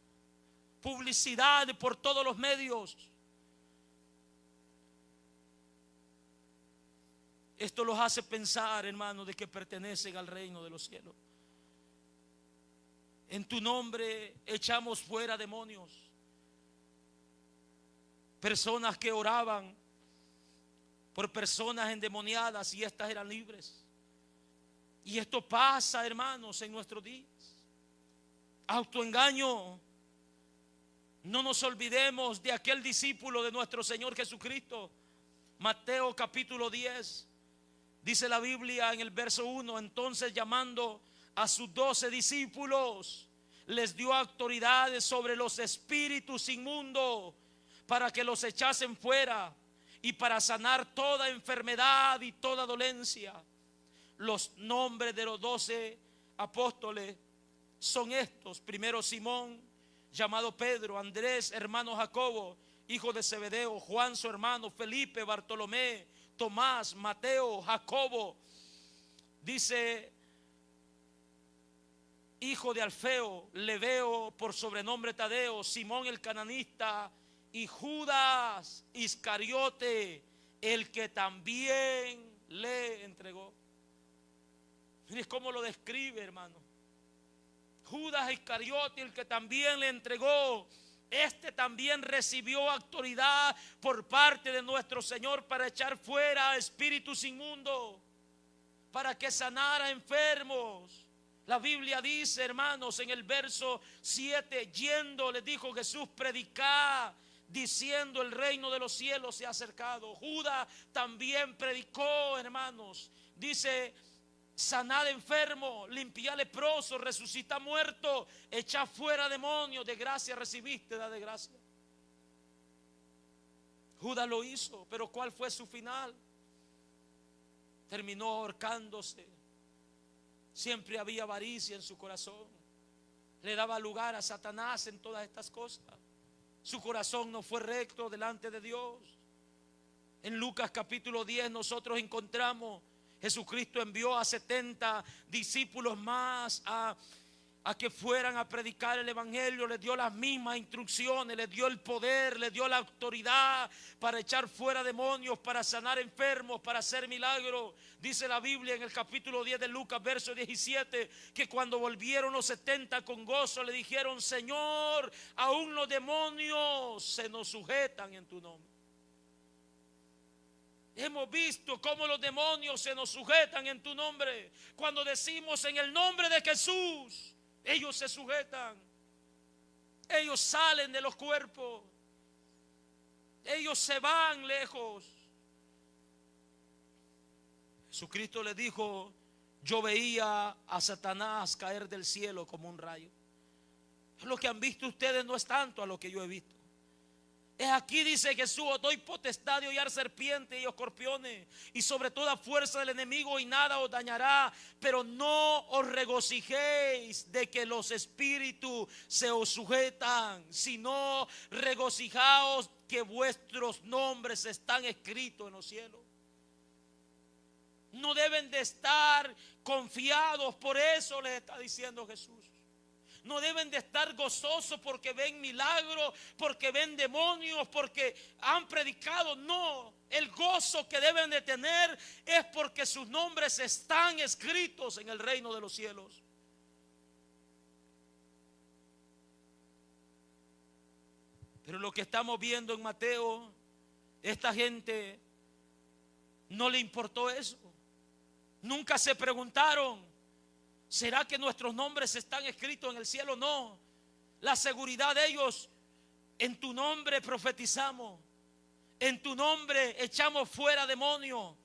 publicidad por todos los medios. Esto los hace pensar, hermano, de que pertenecen al reino de los cielos. En tu nombre echamos fuera demonios. Personas que oraban por personas endemoniadas y estas eran libres. Y esto pasa, hermanos, en nuestros días. Autoengaño. No nos olvidemos de aquel discípulo de nuestro Señor Jesucristo. Mateo capítulo 10. Dice la Biblia en el verso 1: entonces llamando a sus 12 discípulos, les dio autoridades sobre los espíritus inmundos para que los echasen fuera y para sanar toda enfermedad y toda dolencia. Los nombres de los 12 apóstoles son estos: primero Simón, llamado Pedro; Andrés, hermano Jacobo, hijo de Zebedeo; Juan su hermano; Felipe, Bartolomé, Tomás, Mateo, Jacobo, dice, hijo de Alfeo; Leveo, por sobrenombre Tadeo; Simón el cananista; y Judas Iscariote, el que también le entregó. Miren cómo lo describe, hermano. Judas Iscariote, el que también le entregó. Este también recibió autoridad por parte de nuestro Señor para echar fuera espíritus inmundos, para que sanara enfermos. La Biblia dice, hermanos, en el verso 7: yendo, les dijo Jesús, predicad, diciendo, el reino de los cielos se ha acercado. Judas también predicó, hermanos. Dice, sanad enfermo, limpiad leproso, resucita muerto, echad fuera demonios. De gracia recibiste, da de gracia. Judas lo hizo, pero ¿cuál fue su final? Terminó ahorcándose. Siempre había avaricia en su corazón. Le daba lugar a Satanás en todas estas cosas. Su corazón no fue recto delante de Dios. En Lucas capítulo 10 nosotros encontramos: Jesucristo envió a 70 discípulos más a que fueran a predicar el evangelio. Les dio las mismas instrucciones, les dio el poder, les dio la autoridad para echar fuera demonios, para sanar enfermos, para hacer milagros. Dice la Biblia en el capítulo 10 de Lucas, verso 17, que cuando volvieron los 70 con gozo le dijeron: Señor, aún los demonios se nos sujetan en tu nombre. Hemos visto cómo los demonios se nos sujetan en tu nombre. Cuando decimos en el nombre de Jesús, ellos se sujetan. Ellos salen de los cuerpos. Ellos se van lejos. Jesucristo les dijo: yo veía a Satanás caer del cielo como un rayo. Lo que han visto ustedes no es tanto a lo que yo he visto. Es aquí, dice Jesús, os doy potestad de hollar serpientes y escorpiones y sobre toda fuerza del enemigo, y nada os dañará. Pero no os regocijéis de que los espíritus se os sujetan, sino regocijaos que vuestros nombres están escritos en los cielos. No deben de estar confiados, por eso les está diciendo Jesús. No deben de estar gozosos porque ven milagros, porque ven demonios, porque han predicado. No, el gozo que deben de tener es porque sus nombres están escritos en el reino de los cielos. Pero lo que estamos viendo en Mateo, esta gente no le importó eso. Nunca se preguntaron: ¿será que nuestros nombres están escritos en el cielo? No. La seguridad de ellos: en tu nombre profetizamos, en tu nombre echamos fuera demonios,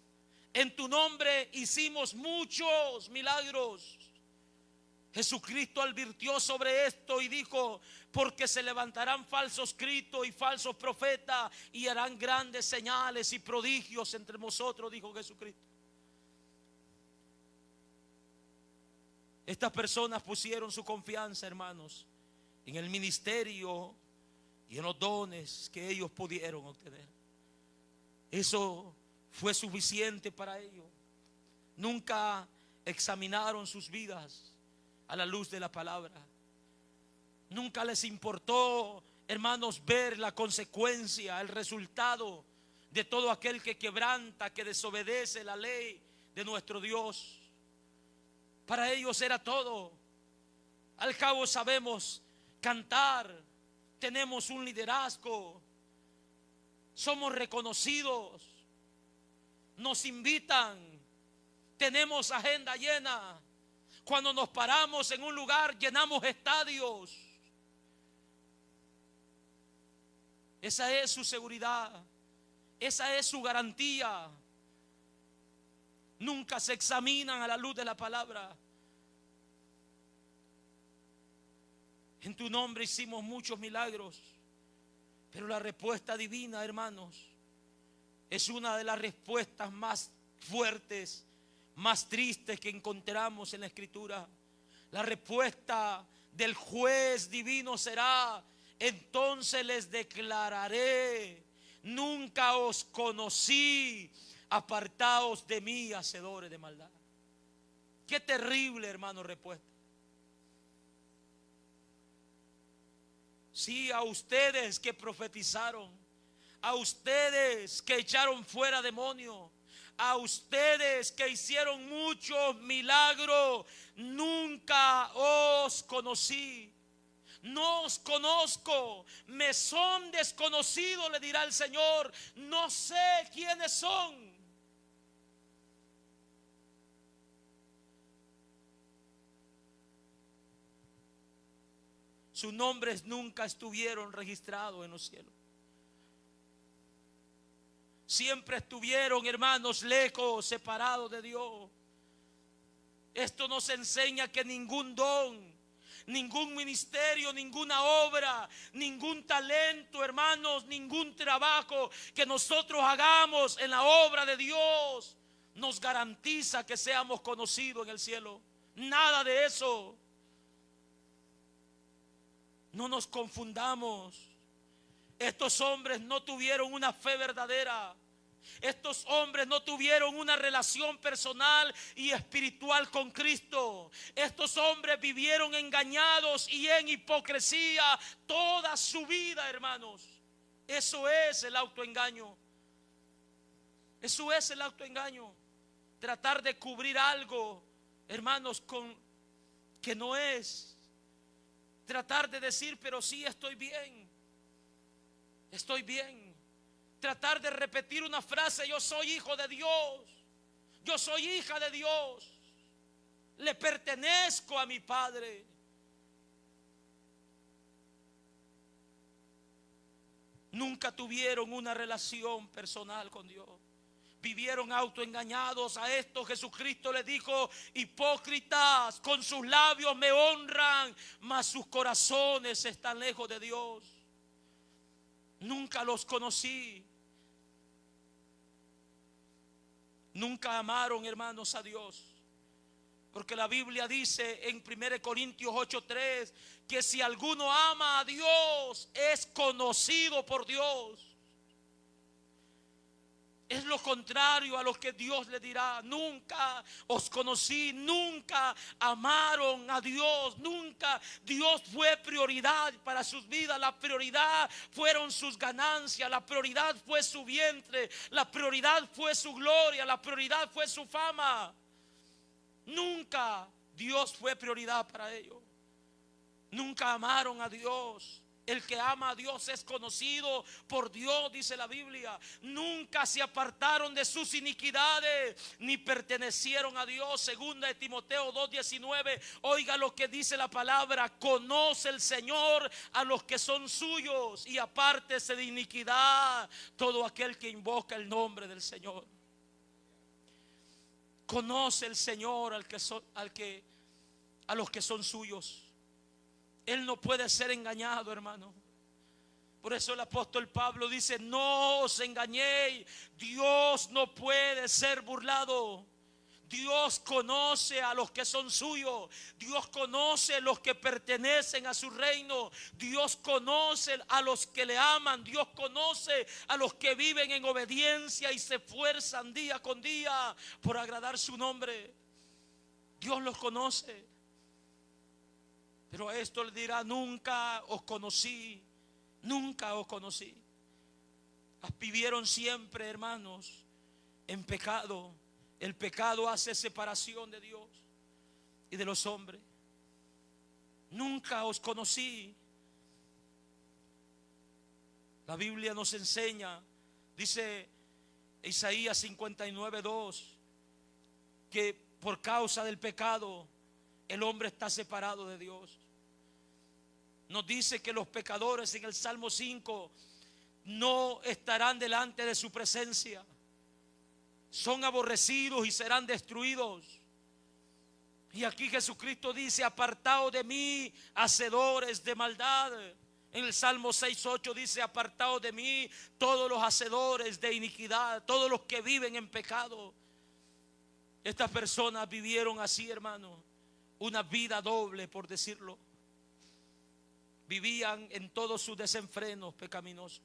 en tu nombre hicimos muchos milagros. Jesucristo advirtió sobre esto y dijo: porque se levantarán falsos cristos y falsos profetas y harán grandes señales y prodigios entre nosotros, dijo Jesucristo. Estas personas pusieron su confianza, hermanos, en el ministerio y en los dones que ellos pudieron obtener. Eso fue suficiente para ellos. Nunca examinaron sus vidas a la luz de la palabra. Nunca les importó, hermanos, ver la consecuencia, el resultado de todo aquel que quebranta, que desobedece la ley de nuestro Dios. Para ellos era todo. Al cabo sabemos cantar, tenemos un liderazgo, somos reconocidos. nos invitan, tenemos agenda llena. Cuando nos paramos en un lugar, llenamos estadios. Esa es su seguridad, esa es su garantía. Nunca se examinan a la luz de la palabra. En tu nombre hicimos muchos milagros, pero la respuesta divina, hermanos, es una de las respuestas más fuertes, más tristes que encontramos en la Escritura. La respuesta del juez divino será: entonces les declararé, nunca os conocí, apartaos de mí, hacedores de maldad. Qué terrible, hermano, respuesta. Sí, a ustedes que profetizaron, a ustedes que echaron fuera demonios, a ustedes que hicieron muchos milagros, nunca os conocí. No os conozco, me son desconocidos, le dirá el Señor. No sé quiénes son. Sus nombres nunca estuvieron registrados en los cielos. Siempre estuvieron, hermanos, lejos, separados de Dios. Esto nos enseña que ningún don, ningún ministerio, ninguna obra, ningún talento, hermanos, ningún trabajo que nosotros hagamos en la obra de Dios nos garantiza que seamos conocidos en el cielo. Nada de eso. No nos confundamos. Estos hombres no tuvieron una fe verdadera. Estos hombres no tuvieron una relación personal y espiritual con Cristo. Estos hombres vivieron engañados y en hipocresía toda su vida, hermanos. Eso es el autoengaño. Eso es el autoengaño. Tratar de cubrir algo, hermanos, con que no es. Tratar de decir, pero sí, estoy bien. Estoy bien. Tratar de repetir una frase: yo soy hijo de Dios, yo soy hija de Dios, le pertenezco a mi Padre. Nunca tuvieron una relación personal con Dios. Vivieron autoengañados. A esto Jesucristo les dijo: hipócritas, con sus labios me honran, mas sus corazones están lejos de Dios. Nunca los conocí. Nunca amaron, hermanos, a Dios. Porque la Biblia dice en 1 Corintios 8:3 que si alguno ama a Dios, es conocido por Dios. Es lo contrario a lo que Dios le dirá: nunca os conocí, nunca amaron a Dios, nunca Dios fue prioridad para sus vidas. La prioridad fueron sus ganancias, la prioridad fue su vientre, la prioridad fue su gloria, la prioridad fue su fama. Nunca Dios fue prioridad para ellos. Nunca amaron a Dios. El que ama a Dios es conocido por Dios, dice la Biblia. Nunca se apartaron de sus iniquidades, ni pertenecieron a Dios. Segunda de Timoteo 2:19. Oiga lo que dice la palabra: conoce el Señor a los que son suyos, y apártese de iniquidad todo aquel que invoca el nombre del Señor. Conoce el Señor a los que son suyos. Él no puede ser engañado, hermano. Por eso el apóstol Pablo dice: no os engañéis, Dios no puede ser burlado. Dios conoce a los que son suyos. Dios conoce a los que pertenecen a su reino. Dios conoce a los que le aman. Dios conoce a los que viven en obediencia y se esfuerzan día con día por agradar su nombre. Dios los conoce. Pero a esto le dirá: nunca os conocí, nunca os conocí. Vivieron siempre, hermanos, en pecado. El pecado hace separación de Dios y de los hombres. Nunca os conocí. La Biblia nos enseña, dice Isaías 59:2, que por causa del pecado el hombre está separado de Dios. Nos dice que los pecadores en el Salmo 5 no estarán delante de su presencia. Son aborrecidos y serán destruidos. Y aquí Jesucristo dice: apartaos de mí, hacedores de maldad. En el Salmo 6:8 dice: apartaos de mí todos los hacedores de iniquidad, todos los que viven en pecado. Estas personas vivieron así, hermano, una vida doble, por decirlo. Vivían en todos sus desenfrenos pecaminosos.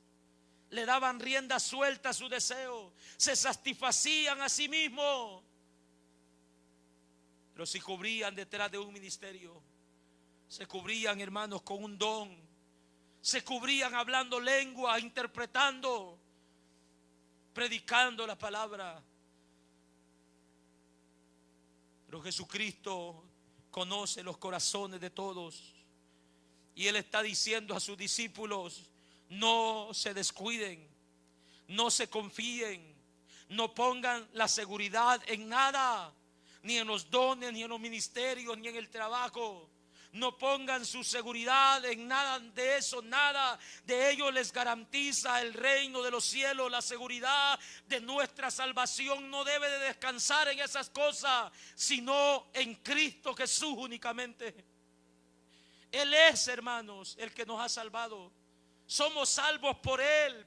Le daban rienda suelta a su deseo. Se satisfacían a sí mismos. Pero se cubrían detrás de un ministerio. Se cubrían, hermanos, con un don. Se cubrían hablando lengua, interpretando, predicando la palabra. Pero Jesucristo conoce los corazones de todos. Y Él está diciendo a sus discípulos: no se descuiden, no se confíen, no pongan la seguridad en nada, ni en los dones, ni en los ministerios, ni en el trabajo. No pongan su seguridad en nada de eso. Nada de ello les garantiza el reino de los cielos. La seguridad de nuestra salvación no debe de descansar en esas cosas, sino en Cristo Jesús únicamente. Él es, hermanos, el que nos ha salvado. Somos salvos por Él,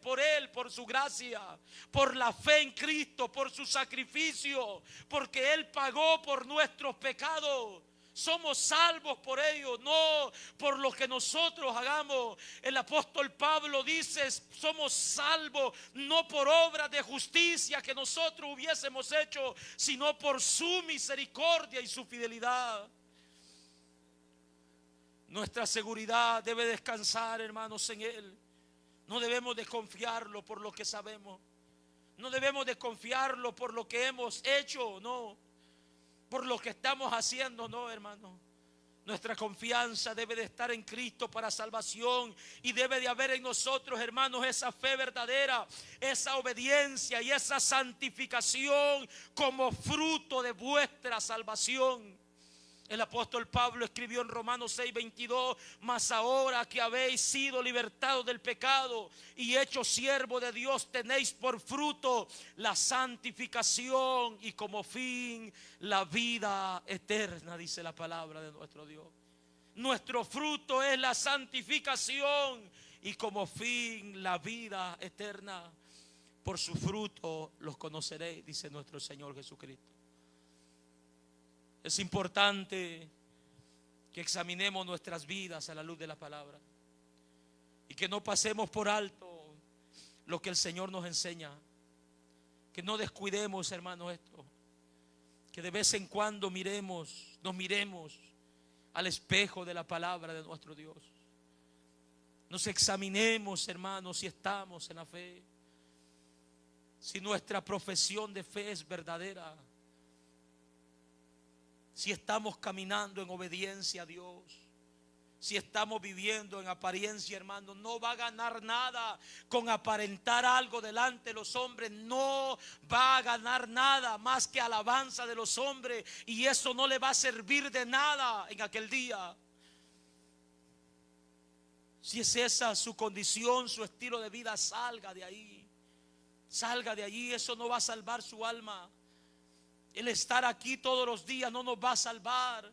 por su gracia, por la fe en Cristo, por su sacrificio, porque Él pagó por nuestros pecados. Somos salvos por ello, no por lo que nosotros hagamos. El apóstol Pablo dice: somos salvos no por obras de justicia que nosotros hubiésemos hecho, sino por su misericordia y su fidelidad. Nuestra seguridad debe descansar, hermanos, en Él. No debemos desconfiarlo por lo que sabemos. No debemos desconfiarlo por lo que hemos hecho, no. Por lo que estamos haciendo, no, hermano. Nuestra confianza debe de estar en Cristo para salvación. Y debe de haber en nosotros, hermanos, esa fe verdadera, esa obediencia y esa santificación como fruto de vuestra salvación. El apóstol Pablo escribió en Romanos 6:22: mas ahora que habéis sido libertados del pecado y hechos siervos de Dios, tenéis por fruto la santificación y como fin la vida eterna, dice la palabra de nuestro Dios. Nuestro fruto es la santificación y como fin la vida eterna. Por su fruto los conoceréis, dice nuestro Señor Jesucristo. Es importante que examinemos nuestras vidas a la luz de la palabra y que no pasemos por alto lo que el Señor nos enseña. Que no descuidemos, hermanos, esto. Que de vez en cuando nos miremos al espejo de la palabra de nuestro Dios. Nos examinemos, hermanos, si estamos en la fe, si nuestra profesión de fe es verdadera, si estamos caminando en obediencia a Dios, si estamos viviendo en apariencia, hermano. No va a ganar nada con aparentar algo delante de los hombres. No va a ganar nada más que alabanza de los hombres, y eso no le va a servir de nada en aquel día. Si es esa su condición, su estilo de vida, salga de ahí. Salga de allí, eso no va a salvar su alma. El estar aquí todos los días no nos va a salvar.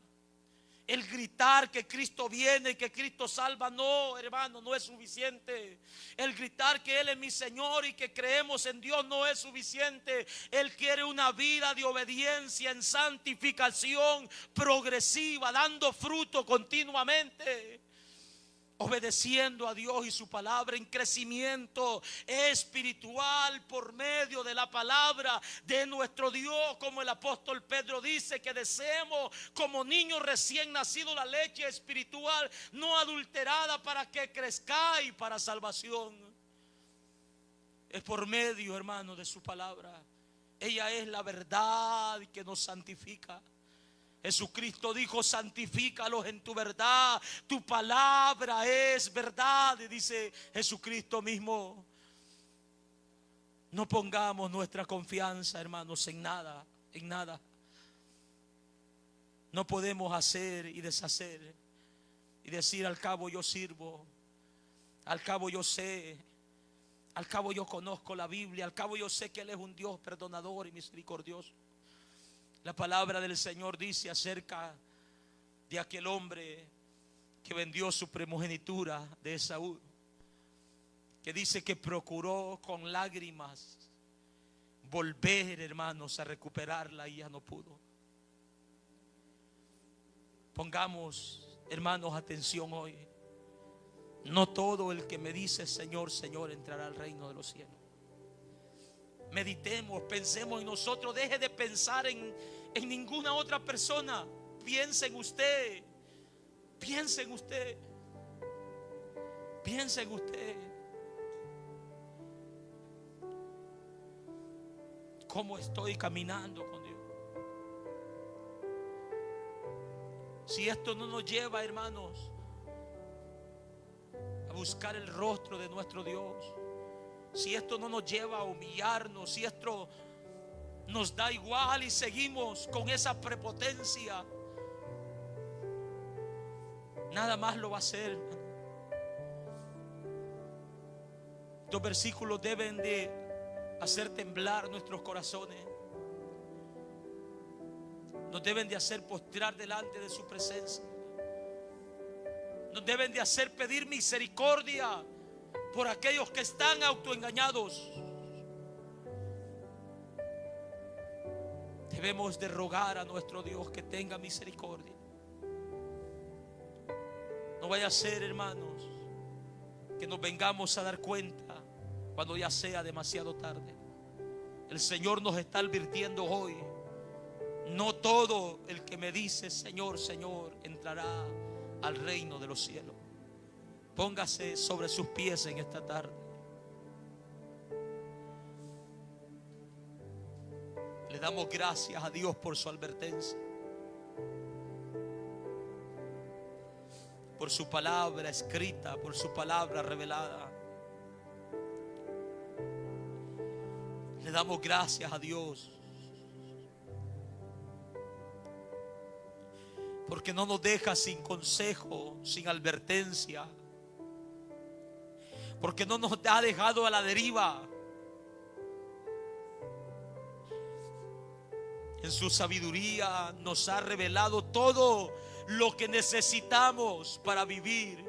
El gritar que Cristo viene, que Cristo salva, no, hermano, no es suficiente. El gritar que Él es mi Señor y que creemos en Dios no es suficiente. Él quiere una vida de obediencia, en santificación progresiva, dando fruto continuamente, obedeciendo a Dios y su palabra, en crecimiento espiritual por medio de la palabra de nuestro Dios. Como el apóstol Pedro dice, que deseemos como niños recién nacidos la leche espiritual no adulterada, para que crezcáis para salvación. Es por medio, hermano, de su palabra. Ella es la verdad que nos santifica. Jesucristo dijo: santifícalos en tu verdad, tu palabra es verdad, dice Jesucristo mismo. No pongamos nuestra confianza, hermanos, en nada, en nada. No podemos hacer y deshacer y decir: al cabo yo sirvo, al cabo yo sé, al cabo yo conozco la Biblia, al cabo yo sé que Él es un Dios perdonador y misericordioso. La palabra del Señor dice acerca de aquel hombre que vendió su primogenitura de Esaú, que dice que procuró con lágrimas volver, hermanos, a recuperarla y ya no pudo. Pongamos, hermanos, atención hoy. No todo el que me dice Señor, Señor entrará al reino de los cielos. Meditemos, pensemos en nosotros. Deje de pensar en ninguna otra persona. Piense en usted. Piense en usted. Piense en usted. ¿Cómo estoy caminando con Dios? Si esto no nos lleva, hermanos, a buscar el rostro de nuestro Dios, si esto no nos lleva a humillarnos, si esto nos da igual y seguimos con esa prepotencia, nada más lo va a hacer. Estos versículos deben de hacer temblar nuestros corazones. Nos deben de hacer postrar delante de su presencia. Nos deben de hacer pedir misericordia por aquellos que están autoengañados. Debemos de rogar a nuestro Dios que tenga misericordia. No vaya a ser, hermanos, que nos vengamos a dar cuenta cuando ya sea demasiado tarde. El Señor nos está advirtiendo hoy: no todo el que me dice Señor, Señor entrará al reino de los cielos. Póngase sobre sus pies en esta tarde. Le damos gracias a Dios por su advertencia, por su palabra escrita, por su palabra revelada. Le damos gracias a Dios porque no nos deja sin consejo, sin advertencia, porque no nos ha dejado a la deriva. En su sabiduría nos ha revelado todo lo que necesitamos para vivir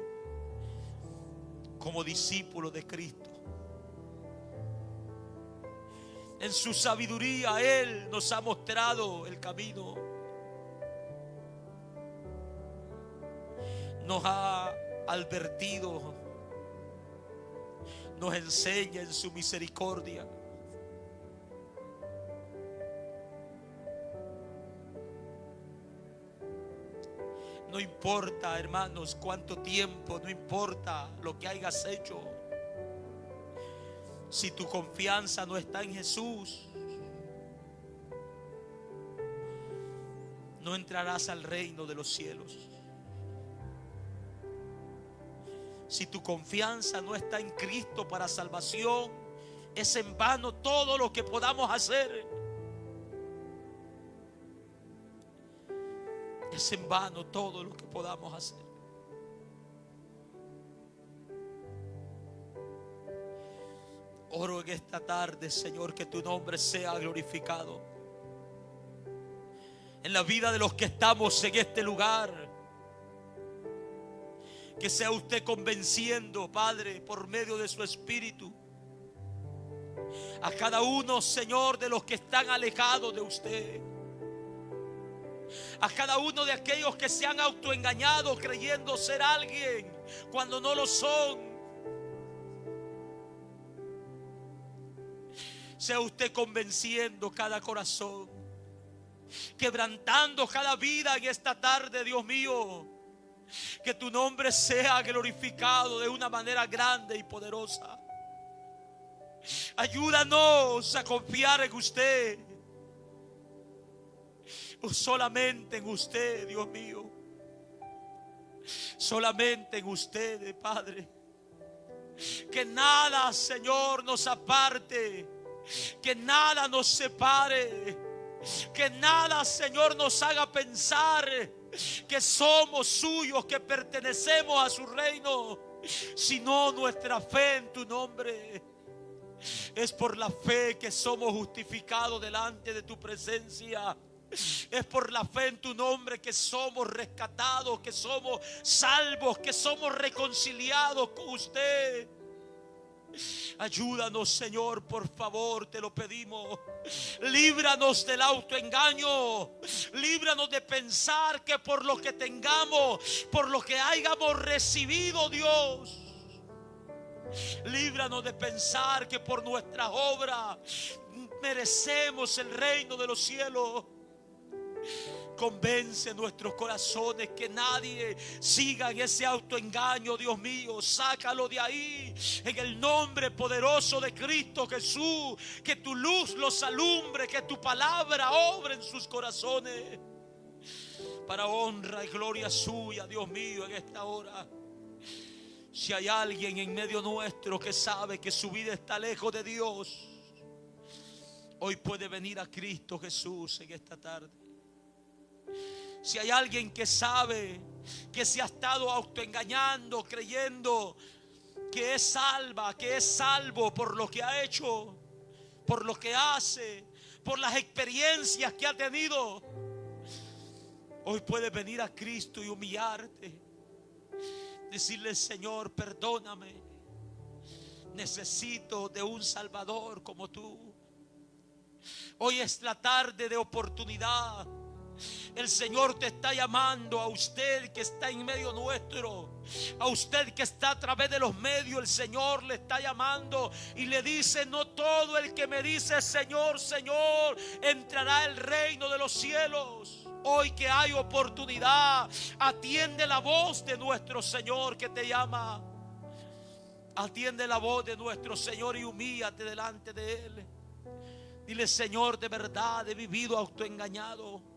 como discípulos de Cristo. En su sabiduría Él nos ha mostrado el camino. Nos ha advertido, nos enseña en su misericordia. No importa, hermanos, cuánto tiempo, no importa lo que hayas hecho. Si tu confianza no está en Jesús, no entrarás al reino de los cielos. Si tu confianza no está en Cristo para salvación, es en vano todo lo que podamos hacer. Es en vano todo lo que podamos hacer. Oro en esta tarde, Señor, que tu nombre sea glorificado en la vida de los que estamos en este lugar. Que sea usted convenciendo, Padre, por medio de su Espíritu, a cada uno, Señor, de los que están alejados de usted. A cada uno de aquellos que se han autoengañado creyendo ser alguien cuando no lo son. Sea usted convenciendo cada corazón, quebrantando cada vida en esta tarde, Dios mío. Que tu nombre sea glorificado de una manera grande y poderosa. Ayúdanos a confiar en usted, solamente en usted, Dios mío. Solamente en usted, Padre. Que nada, Señor, nos aparte Que nada nos separe. Que nada, Señor, nos haga pensar que somos suyos, que pertenecemos a su reino, sino nuestra fe en tu nombre. Es por la fe que somos justificados delante de tu presencia. Es por la fe en tu nombre que somos rescatados, que somos salvos, que somos reconciliados con usted. Ayúdanos, Señor, por favor, te lo pedimos. Líbranos del autoengaño. Líbranos de pensar que por lo que tengamos, por lo que hayamos recibido, Dios, líbranos de pensar que por nuestras obras merecemos el reino de los cielos. Convence nuestros corazones que nadie siga en ese autoengaño, Dios mío. Sácalo de ahí en el nombre poderoso de Cristo Jesús. Que tu luz los alumbre, que tu palabra obre en sus corazones, para honra y gloria suya, Dios mío, en esta hora. Si hay alguien en medio nuestro que sabe que su vida está lejos de Dios, hoy puede venir a Cristo Jesús en esta tarde. Si hay alguien que sabe que se ha estado autoengañando, creyendo que es salva, que es salvo por lo que ha hecho, por lo que hace, por las experiencias que ha tenido, hoy puedes venir a Cristo y humillarte. Decirle: Señor, perdóname. Necesito de un Salvador como tú. Hoy es la tarde de oportunidad. El Señor te está llamando a usted que está en medio nuestro, a usted que está a través de los medios. El Señor le está llamando y le dice: no todo el que me dice Señor, Señor, entrará al reino de los cielos. Hoy que hay oportunidad, atiende la voz de nuestro Señor que te llama. Atiende la voz de nuestro Señor y humíllate delante de Él. Dile: Señor, de verdad he vivido autoengañado.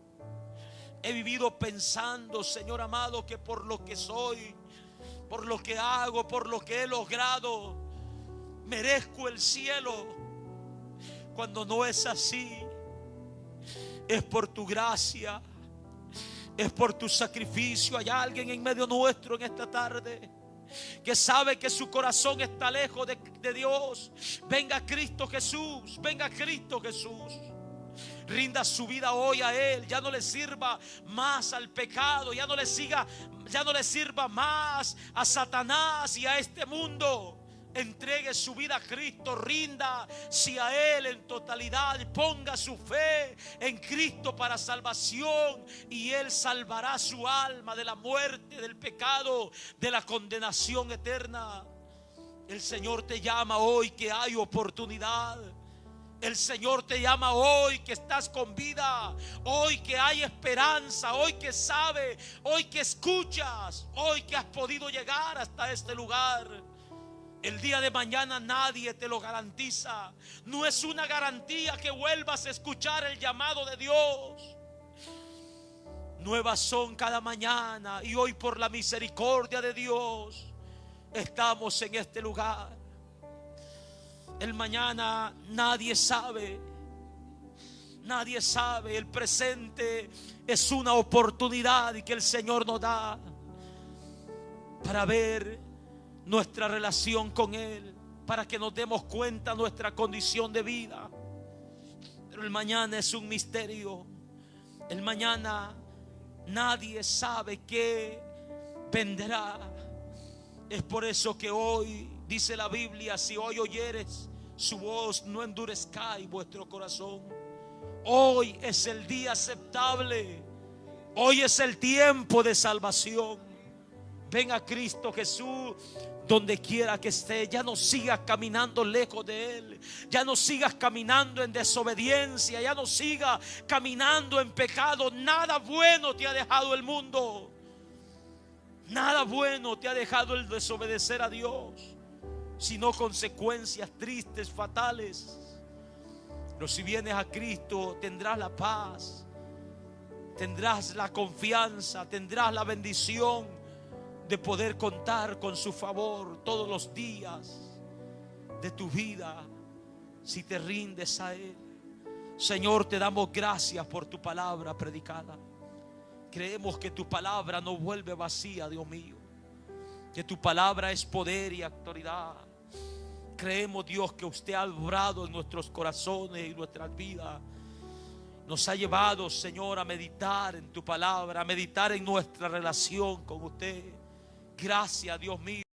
He vivido pensando, Señor amado, que por lo que soy, por lo que hago, por lo que he logrado, merezco el cielo. Cuando no es así, es por tu gracia, es por tu sacrificio. Hay alguien en medio nuestro en esta tarde que sabe que su corazón está lejos de Dios. Venga Cristo Jesús, venga Cristo Jesús. Rinda su vida hoy a Él. Ya no le sirva más al pecado. Ya no le sirva más a Satanás y a este mundo. Entregue su vida a Cristo. Ríndase a Él en totalidad. Ponga su fe en Cristo para salvación, y Él salvará su alma de la muerte, del pecado, de la condenación eterna. El Señor te llama hoy que hay oportunidad. El Señor te llama hoy que estás con vida, hoy que hay esperanza, hoy que sabes, hoy que escuchas, hoy que has podido llegar hasta este lugar. El día de mañana nadie te lo garantiza. No es una garantía que vuelvas a escuchar el llamado de Dios. Nuevas son cada mañana, y hoy por la misericordia de Dios estamos en este lugar. El mañana nadie sabe. Nadie sabe. El presente es una oportunidad que el Señor nos da para ver nuestra relación con Él, para que nos demos cuenta de nuestra condición de vida. Pero el mañana es un misterio. El mañana nadie sabe qué vendrá. Es por eso que hoy dice la Biblia: si hoy oyeres su voz, no endurezcáis vuestro corazón. Hoy es el día aceptable. Hoy es el tiempo de salvación. Ven a Cristo Jesús donde quiera que esté. Ya no sigas caminando lejos de Él. Ya no sigas caminando en desobediencia. Ya no sigas caminando en pecado. Nada bueno te ha dejado el mundo. Nada bueno te ha dejado el desobedecer a Dios, sino consecuencias tristes, fatales. Pero si vienes a Cristo, tendrás la paz, tendrás la confianza, tendrás la bendición de poder contar con su favor todos los días de tu vida. si te rindes a Él. Señor, te damos gracias por tu palabra predicada. Creemos que tu palabra no vuelve vacía, Dios mío, que tu palabra es poder y autoridad. Creemos, Dios, que usted ha obrado en nuestros corazones y nuestras vidas. Nos ha llevado, Señor, a meditar en tu palabra, a meditar en nuestra relación con usted. Gracias, Dios mío.